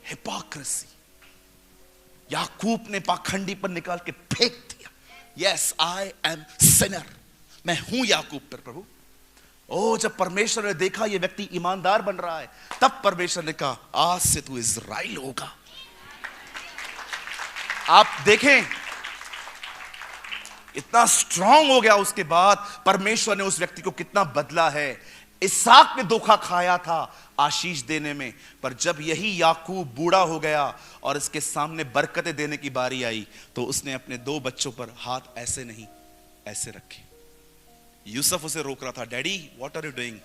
हिपोक्रेसी। याकूब ने पाखंडी पर निकाल के फेंक दिया। यस आई एम सिनर, मैं हूं याकूब पर प्रभु। ओ जब परमेश्वर ने देखा ये व्यक्ति ईमानदार बन रहा है, तब परमेश्वर ने कहा आज से तू इज़राइल होगा। आप देखें इतना स्ट्रांग हो गया। उसके बाद परमेश्वर ने उस व्यक्ति को कितना बदला है। इसहाक ने धोखा खाया था आशीष देने में, पर जब यही याकूब बूढ़ा हो गया और इसके सामने बरकतें देने की बारी आई, तो उसने अपने 2 बच्चों पर हाथ ऐसे नहीं ऐसे रखे। यूसुफ उसे रोक रहा था, daddy what are you doing?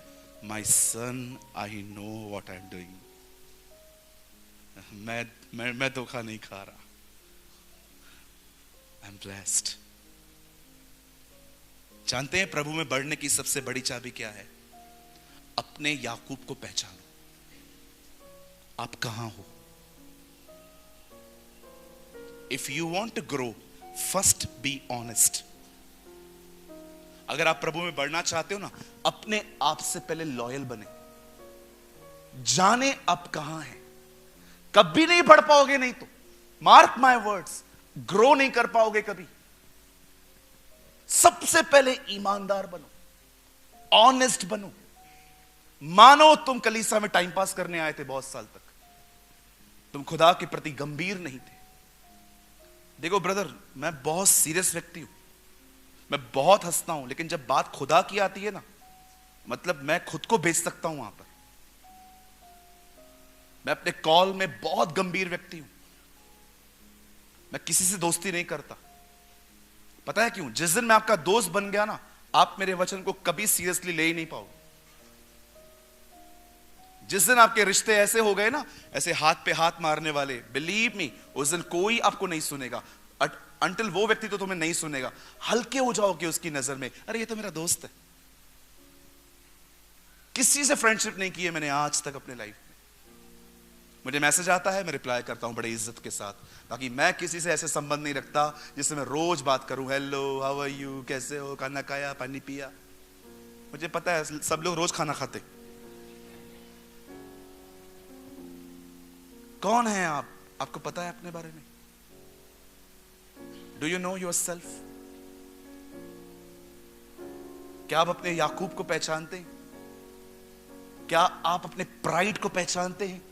My son I know what I am doing. मैं धोखा नहीं खा रहा। I am blessed. जानते हैं प्रभु में बढ़ने की सबसे बड़ी चाबी क्या है? अपने याकूब को पहचानो। आप कहां हो? If you want to grow, first be honest. अगर आप प्रभु में बढ़ना चाहते हो ना, अपने आप से पहले लॉयल बने। जाने आप कहां हैं। कभी नहीं बढ़ पाओगे, नहीं तो मार्क माय वर्ड्स, ग्रो नहीं कर पाओगे कभी। सबसे पहले ईमानदार बनो, ऑनेस्ट बनो। मानो तुम कलीसिया में टाइम पास करने आए थे बहुत साल तक, तुम खुदा के प्रति गंभीर नहीं थे। देखो ब्रदर, मैं बहुत सीरियस व्यक्ति हूं, मैं बहुत हंसता हूं, लेकिन जब बात खुदा की आती है ना, मतलब मैं खुद को बेच सकता हूं वहां पर। मैं अपने कॉल में बहुत गंभीर व्यक्ति हूं। मैं किसी से दोस्ती नहीं करता। पता है क्यों? जिस दिन मैं आपका दोस्त बन गया ना, आप मेरे वचन को कभी सीरियसली ले ही नहीं पाओगे। जिस दिन आपके रिश्ते ऐसे हो गए ना, ऐसे हाथ पे हाथ मारने वाले, बिलीव मी, उस दिन कोई आपको नहीं सुनेगा। अंटिल वो व्यक्ति तो तुम्हें नहीं सुनेगा। हल्के हो जाओगे उसकी नजर में, अरे ये तो मेरा दोस्त है। किसी से फ्रेंडशिप नहीं की है मैंने आज तक अपने लाइफ में। मुझे मैसेज आता है, मैं रिप्लाई करता हूं बड़े इज्जत के साथ, ताकि मैं किसी से ऐसे संबंध नहीं रखता जिससे मैं रोज बात करूं। हेलो, हाउ आर यू, कैसे हो, खाना खाया, पानी पिया। मुझे पता है सब लोग रोज खाना खाते। कौन है आप? आपको पता है अपने बारे में? Do you know your self? क्या आप अपने याकूब को पहचानते हैं? क्या आप अपने प्राइड को पहचानते हैं?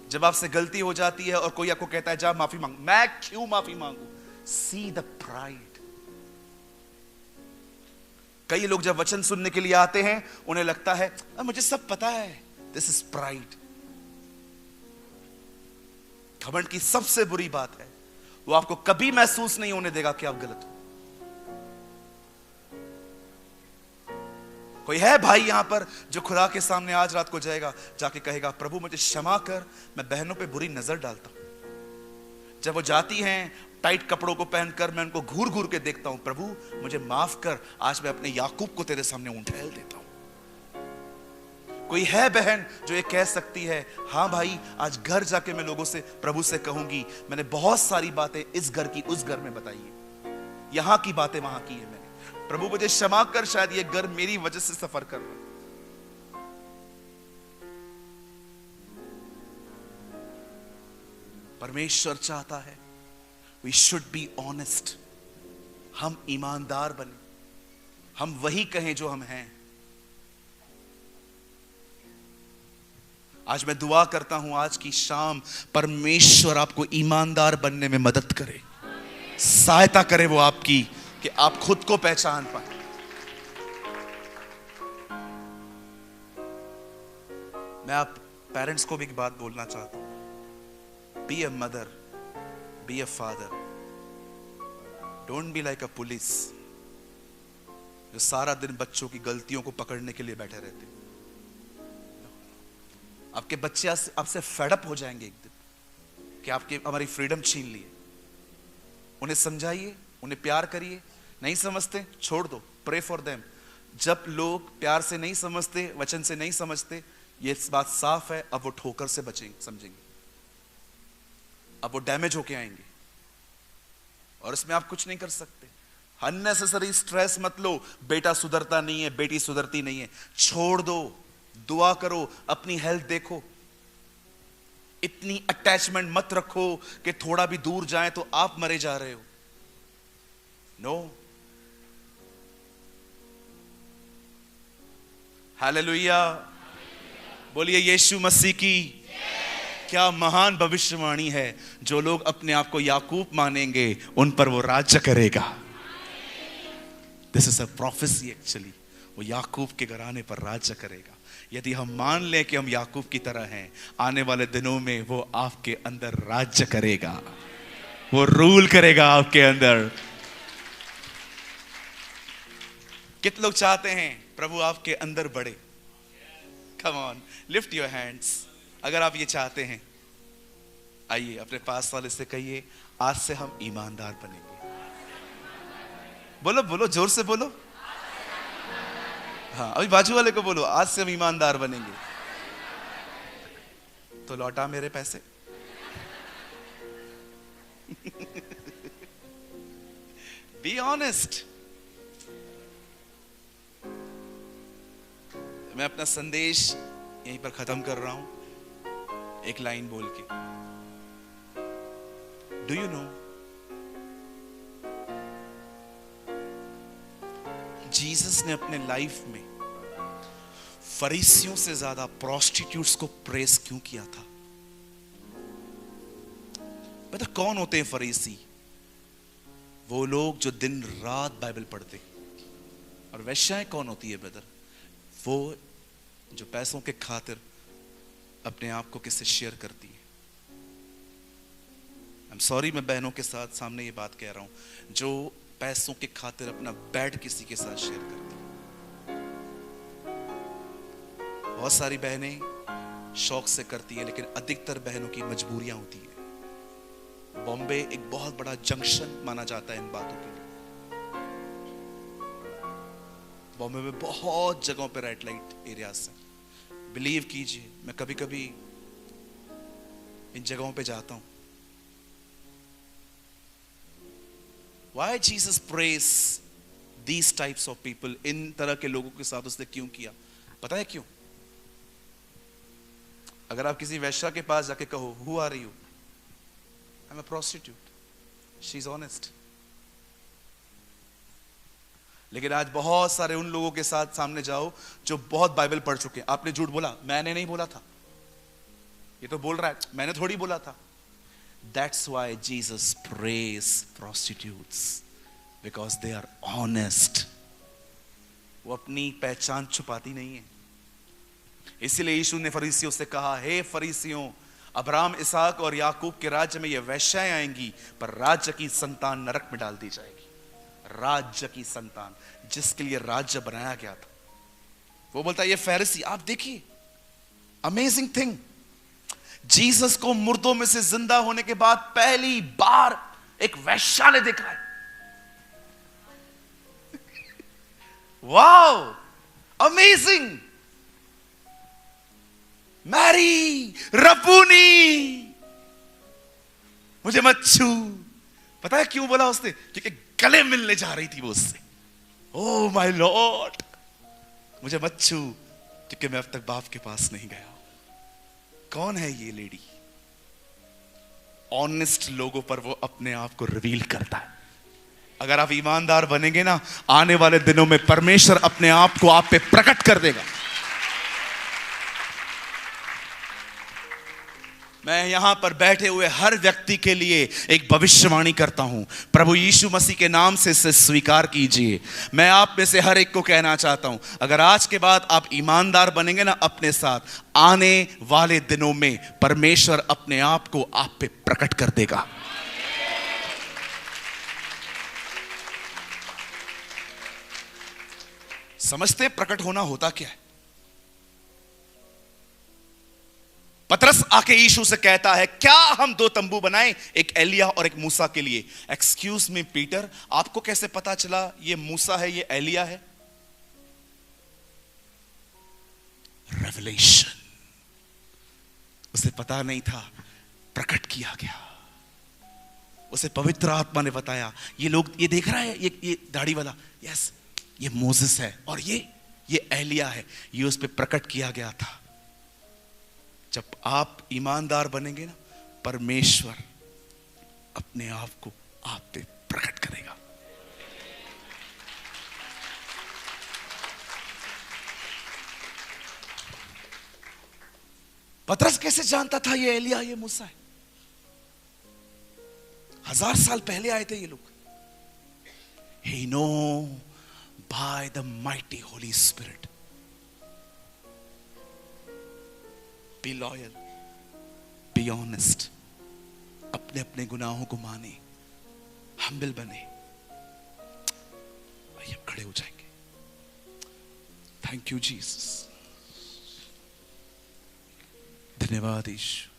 जब आपसे गलती हो जाती है और कोई आपको कहता है जा माफी मांग, मैं क्यों माफी मांगू? See the pride. कई लोग जब वचन सुनने के लिए आते हैं, उन्हें लगता है मुझे सब पता है। This is pride. घमंड की सबसे बुरी बात है, वो आपको कभी महसूस नहीं होने देगा कि आप गलत हो। कोई है भाई यहां पर जो खुदा के सामने आज रात को जाएगा, जाके कहेगा प्रभु मुझे क्षमा कर, मैं बहनों पे बुरी नजर डालता हूं। जब वो जाती हैं टाइट कपड़ों को पहनकर, मैं उनको घूर घूर के देखता हूं, प्रभु मुझे माफ कर, आज मैं अपने याकूब को तेरे सामने उठेल देता हूं। कोई है बहन जो ये कह सकती है, हां भाई आज घर जाके मैं लोगों से, प्रभु से कहूंगी मैंने बहुत सारी बातें इस घर की उस घर में बताई है, यहां की बातें वहां की है मैंने, प्रभु मुझे क्षमा कर, शायद ये घर मेरी वजह से सफर कर रहा है। परमेश्वर चाहता है वी शुड बी ऑनेस्ट। हम ईमानदार बने, हम वही कहें जो हम हैं। आज मैं दुआ करता हूं आज की शाम परमेश्वर आपको ईमानदार बनने में मदद करे, सहायता करे वो आपकी, कि आप खुद को पहचान पाए। मैं आप पेरेंट्स को भी एक बात बोलना चाहता हूं। Be a mother, be a father, don't be like a police जो सारा दिन बच्चों की गलतियों को पकड़ने के लिए बैठे रहते। आपके बच्चे आपसे फेडअप हो जाएंगे एक दिन कि आपके हमारी फ्रीडम छीन ली है। उन्हें समझाइए, उन्हें प्यार करिए। नहीं समझते छोड़ दो, प्रे फॉर देम। जब लोग प्यार से नहीं समझते, वचन से नहीं समझते, ये बात साफ है, अब वो ठोकर से बचेंगे, समझेंगे, अब वो डैमेज होके आएंगे और इसमें आप कुछ नहीं कर सकते। अननेसेसरी स्ट्रेस मत लो, बेटा सुधरता नहीं है, बेटी सुधरती नहीं है, छोड़ दो, दुआ करो, अपनी हेल्थ देखो। इतनी अटैचमेंट मत रखो कि थोड़ा भी दूर जाए तो आप मरे जा रहे हो। नो। हालेलुया, बोलिए यीशु मसीह की। क्या महान भविष्यवाणी है, जो लोग अपने आप को याकूब मानेंगे उन पर वो राज्य करेगा। This is a prophecy actually, वो याकूब के घराने पर राज्य करेगा। यदि हम मान लें कि हम याकूब की तरह हैं, आने वाले दिनों में वो आपके अंदर राज्य करेगा, वो रूल करेगा आपके अंदर। कितने लोग चाहते हैं प्रभु आपके अंदर बढ़े? Come on, lift your hands. अगर आप ये चाहते हैं, आइए अपने पास वाले से कहिए, आज से हम ईमानदार बनेंगे। बोलो बोलो, जोर से बोलो। हाँ, अभी बाजू वाले को बोलो, आज से हम ईमानदार बनेंगे। तो लौटा मेरे पैसे। Be honest. मैं अपना संदेश यहीं पर खत्म कर रहा हूं एक लाइन बोल के। डू यू नो, जीसस ने अपने लाइफ में फरीसियों से ज्यादा प्रोस्टिट्यूट्स को प्रेस क्यों किया था? पता कौन होते हैं फरीसी? वो लोग जो दिन रात बाइबल पढ़ते। और वेश्याएं कौन होती है ब्रदर? वो जो पैसों के खातिर अपने आप को किससे शेयर करती है। आई एम सॉरी, मैं बहनों के साथ सामने ये बात कह रहा हूं, जो पैसों के खातिर अपना बेड किसी के साथ शेयर करती है। बहुत सारी बहनें शौक से करती है, लेकिन अधिकतर बहनों की मजबूरियां होती है। बॉम्बे एक बहुत बड़ा जंक्शन माना जाता है इन बातों के लिए। बॉम्बे में बहुत जगहों पे रेड लाइट एरियाज हैं। बिलीव कीजिए, मैं कभी कभी इन जगहों पे जाता हूं। Why Jesus prays these types of people? इन तरह के लोगों के साथ उसने क्यों किया? पता है क्यों? अगर आप किसी वैश्या के पास जाके कहो, Who are you? I'm a prostitute. She's honest. लेकिन आज बहुत सारे उन लोगों के साथ सामने जाओ जो बहुत बाइबल पढ़ चुके हैं। आपने झूठ बोला, मैंने नहीं बोला था, ये तो बोल रहा है, मैंने थोड़ी बोला था। That's why Jesus prays prostitutes, because they are honest. वो अपनी पहचान छुपाती नहीं है। इसीलिए यीशु ने फरीसियों से कहा, हे फरीसियों, अब्राहम, इसहाक और याकूब के राज्य में ये वैश्याएं आएंगी, पर राज्य की संतान नरक में डाल दी जाएगी। राज्य की संतान, जिसके लिए राज्य बनाया गया था। वो बोलता है ये फरीसी, आप देखिए, अमेजिंग थिंग, जीसस को मुर्दों में से जिंदा होने के बाद पहली बार एक वैश्या ने देखा है। Wow, amazing. मैरी, रपूनी, मुझे मत छू। पता है क्यों बोला उसने? क्योंकि गले मिलने जा रही थी वो उससे। ओ माय लॉर्ड, मुझे मत छू, क्योंकि मैं अब तक बाप के पास नहीं गया। कौन है ये लेडी? ऑनेस्ट लोगों पर वो अपने आप को रिवील करता है। अगर आप ईमानदार बनेंगे ना, आने वाले दिनों में परमेश्वर अपने आप को आप पे प्रकट कर देगा। मैं यहां पर बैठे हुए हर व्यक्ति के लिए एक भविष्यवाणी करता हूं। प्रभु यीशु मसीह के नाम से इसे स्वीकार कीजिए। मैं आप में से हर एक को कहना चाहता हूं, अगर आज के बाद आप ईमानदार बनेंगे ना अपने साथ, आने वाले दिनों में परमेश्वर अपने आप को आप पे प्रकट कर देगा। समझते हैं प्रकट होना होता क्या है? पतरस आके यीशु से कहता है, क्या हम दो तंबू बनाएं, एक एलिया और एक मूसा के लिए? एक्सक्यूज मी पीटर, आपको कैसे पता चला ये मूसा है, ये एलिया है? रेवलेशन, उसे पता नहीं था, प्रकट किया गया। उसे पवित्र आत्मा ने बताया, ये लोग, ये देख रहा है, ये दाढ़ी वाला, यस, ये मोसेस है, और ये एलिया है। ये उस पर प्रकट किया गया था। जब आप ईमानदार बनेंगे ना, परमेश्वर अपने आप को आप पे प्रकट करेगा। पतरस कैसे जानता था ये एलिया, ये मूसा है? 1000 साल पहले आए थे ये लोग। He know by the mighty Holy Spirit. Be loyal, be honest. अपने अपने गुनाहों को माने, हम्बल बने। आइए हम खड़े हो जाएंगे। Thank you Jesus. धन्यवाद यीशु।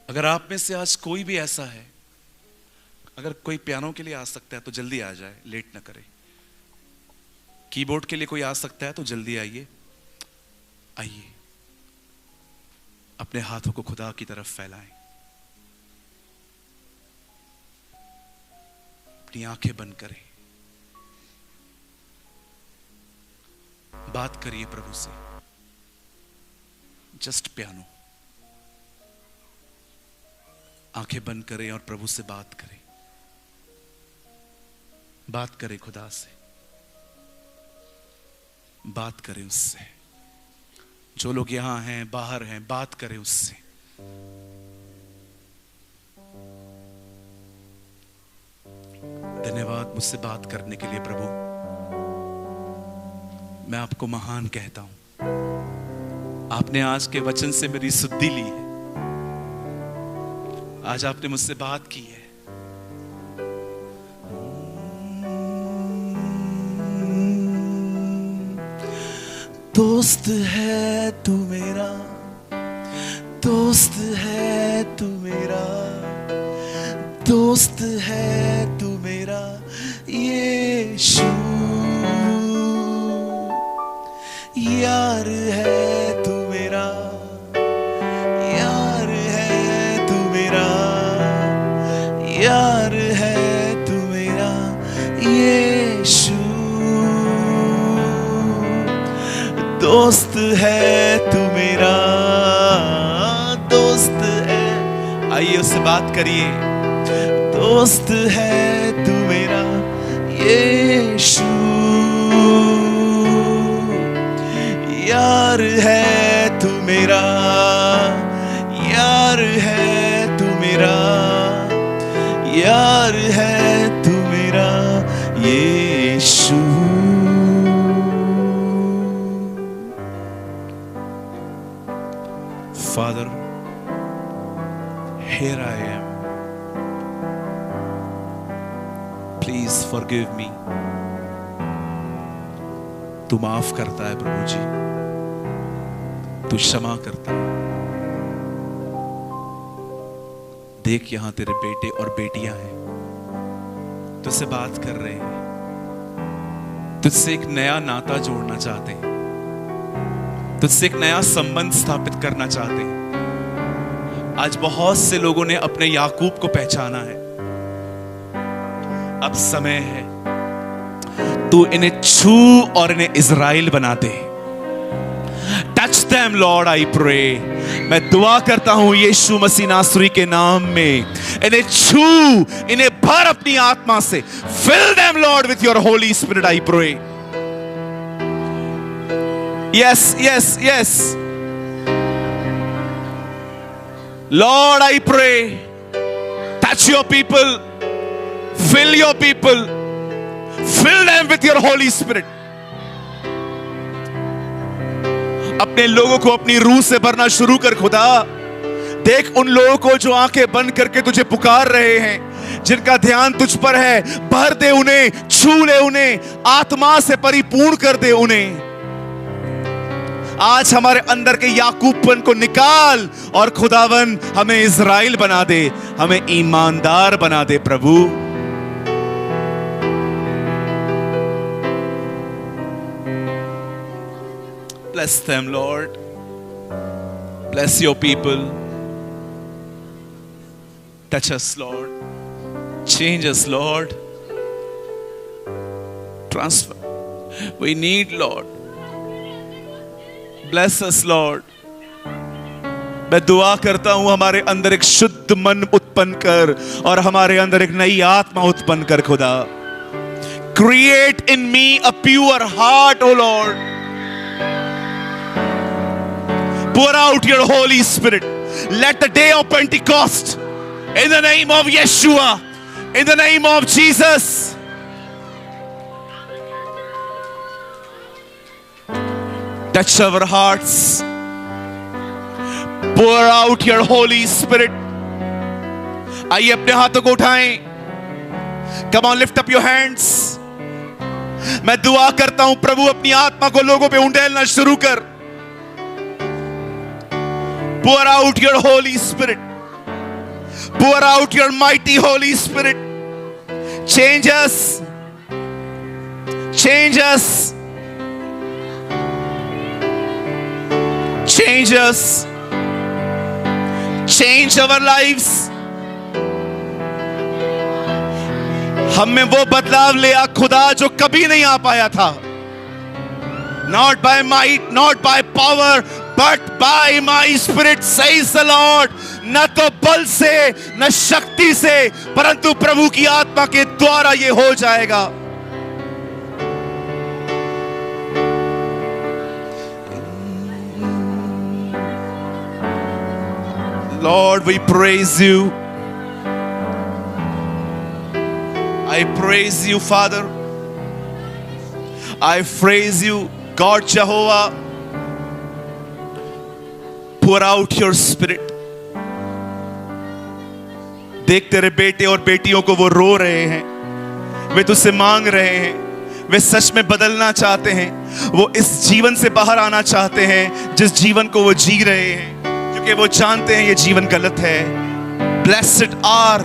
अगर आप में से आज कोई भी ऐसा है, अगर कोई पियानो के लिए आ सकता है तो जल्दी आ जाए, लेट ना करे। कीबोर्ड के लिए कोई आ सकता है तो जल्दी आइए। आइए, अपने हाथों को खुदा की तरफ फैलाएं, अपनी आंखें बंद करें, बात करिए प्रभु से। जस्ट पियानो, आंखें बंद करें और प्रभु से बात करें। बात करें खुदा से, बात करें उससे। जो लोग यहां हैं, बाहर हैं, बात करें उससे। धन्यवाद मुझसे बात करने के लिए प्रभु। मैं आपको महान कहता हूं। आपने आज के वचन से मेरी शुद्धि ली है। आज आपने मुझसे बात की है। दोस्त है तू मेरा, दोस्त है तू मेरा, दोस्त है तू मेरा यीशु। यार है तू मेरा, यार है तू मेरा, यार है तू मेरा यीशु। दोस्त है तू मेरा, दोस्त है। आइए उससे बात करिए। दोस्त है तू मेरा यीशु। यार है तू मेरा, यार है तू मेरा, यार है तू मेरा यीशु। Father, here I am. Please forgive me. तू माफ करता है प्रभु जी, तू क्षमा करता है। देख यहां तेरे बेटे और बेटियां हैं, तुझसे बात कर रहे हैं, तुझसे एक नया नाता जोड़ना चाहते हैं, तुझसे एक नया संबंध स्थापित करना चाहते हैं। आज बहुत से लोगों ने अपने याकूब को पहचाना है। अब समय है तू इन्हें छू और इन्हें इज़राइल बना दे। Touch them Lord, I pray. मैं दुआ करता हूं यीशु मसीह नासरी के नाम में, इन्हें छू, इन्हें भर अपनी आत्मा से। Fill them lord with your holy spirit, I pray. Yes, yes, yes. Lord, I pray, touch your people, fill your people, fill them with your Holy Spirit. अपने लोगों को अपनी रूह से भरना शुरू कर खुदा। देख उन लोगों को जो आंखें बंद करके तुझे पुकार रहे हैं, जिनका ध्यान तुझ पर है, भर दे उन्हें, छू ले उन्हें, आत्मा से परिपूर्ण कर दे उन्हें। आज हमारे अंदर के याकूबपन को निकाल और खुदावन हमें इज़राइल बना दे, हमें ईमानदार बना दे प्रभु। Bless them, Lord. Bless your people. Touch us, Lord. Change us, Lord. Transfer. We need, Lord. Bless us, Lord. मैं दुआ करता हूं हमारे अंदर एक शुद्ध मन उत्पन्न कर और हमारे अंदर एक नई आत्मा उत्पन्न कर खुदा। Create in me a pure heart, O Lord. Pour out your Holy Spirit. Let the day of Pentecost, in the name of Yeshua, in the name of Jesus, touch our hearts. Pour out your Holy Spirit. आइए अपने हाथों को उठाएं. Come on, lift up your hands. मैं दुआ करता हूं प्रभु अपनी आत्मा को लोगों पे उंडेलना शुरू कर। Pour out your Holy Spirit. Pour out your mighty Holy Spirit. Change us. Change us. Change us. Change our lives. हम में वो बदलाव ले आ खुदा जो कभी नहीं आ पाया था। Not by might, not by power, but by my spirit, says the Lord. न तो बल से न शक्ति से, परंतु प्रभु की आत्मा के द्वारा ये हो जाएगा। Lord, we praise you. I praise you, Father. I praise you, God Jehovah. Pour out your spirit. देख तेरे बेटे और बेटियों को वो रो रहे हैं, वे तुझसे मांग रहे हैं, वे सच में बदलना चाहते हैं, वो इस जीवन से बाहर आना चाहते हैं जिस जीवन को वो जी रहे हैं, क्योंकि वो जानते हैं ये जीवन गलत है। Blessed are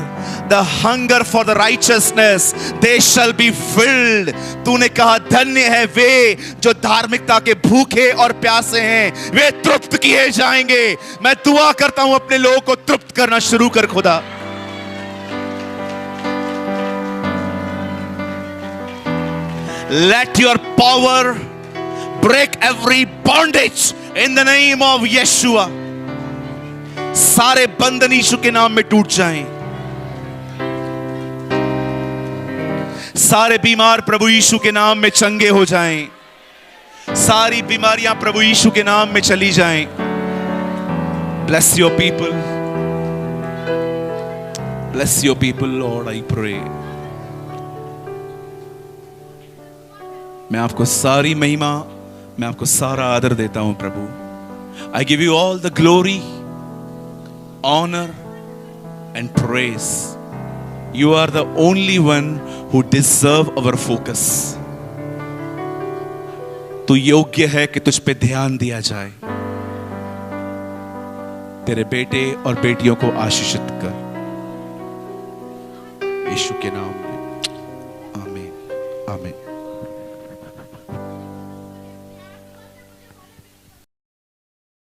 the hunger for the righteousness, they shall be filled. तूने कहा धन्य है वे जो धार्मिकता के भूखे और प्यासे हैं, वे तृप्त किए जाएंगे। मैं दुआ करता हूं अपने लोगों को तृप्त करना शुरू कर खुदा। Let your power break every bondage in the name of Yeshua. सारे बंधन यीशु के नाम में टूट जाएं। सारे बीमार प्रभु यीशु के नाम में चंगे हो जाएं। सारी बीमारियां प्रभु यीशु के नाम में चली जाएं। Bless your people. Bless your people, Lord, I pray. मैं आपको सारी महिमा, मैं आपको सारा आदर देता हूं प्रभु। I give you all the glory, honor and praise. You are the only one who deserve our focus. तू योग्य है कि तुझ पे ध्यान दिया जाए। तेरे बेटे और बेटियों को आशीषित कर यीशु के नाम में। आमीन, आमीन।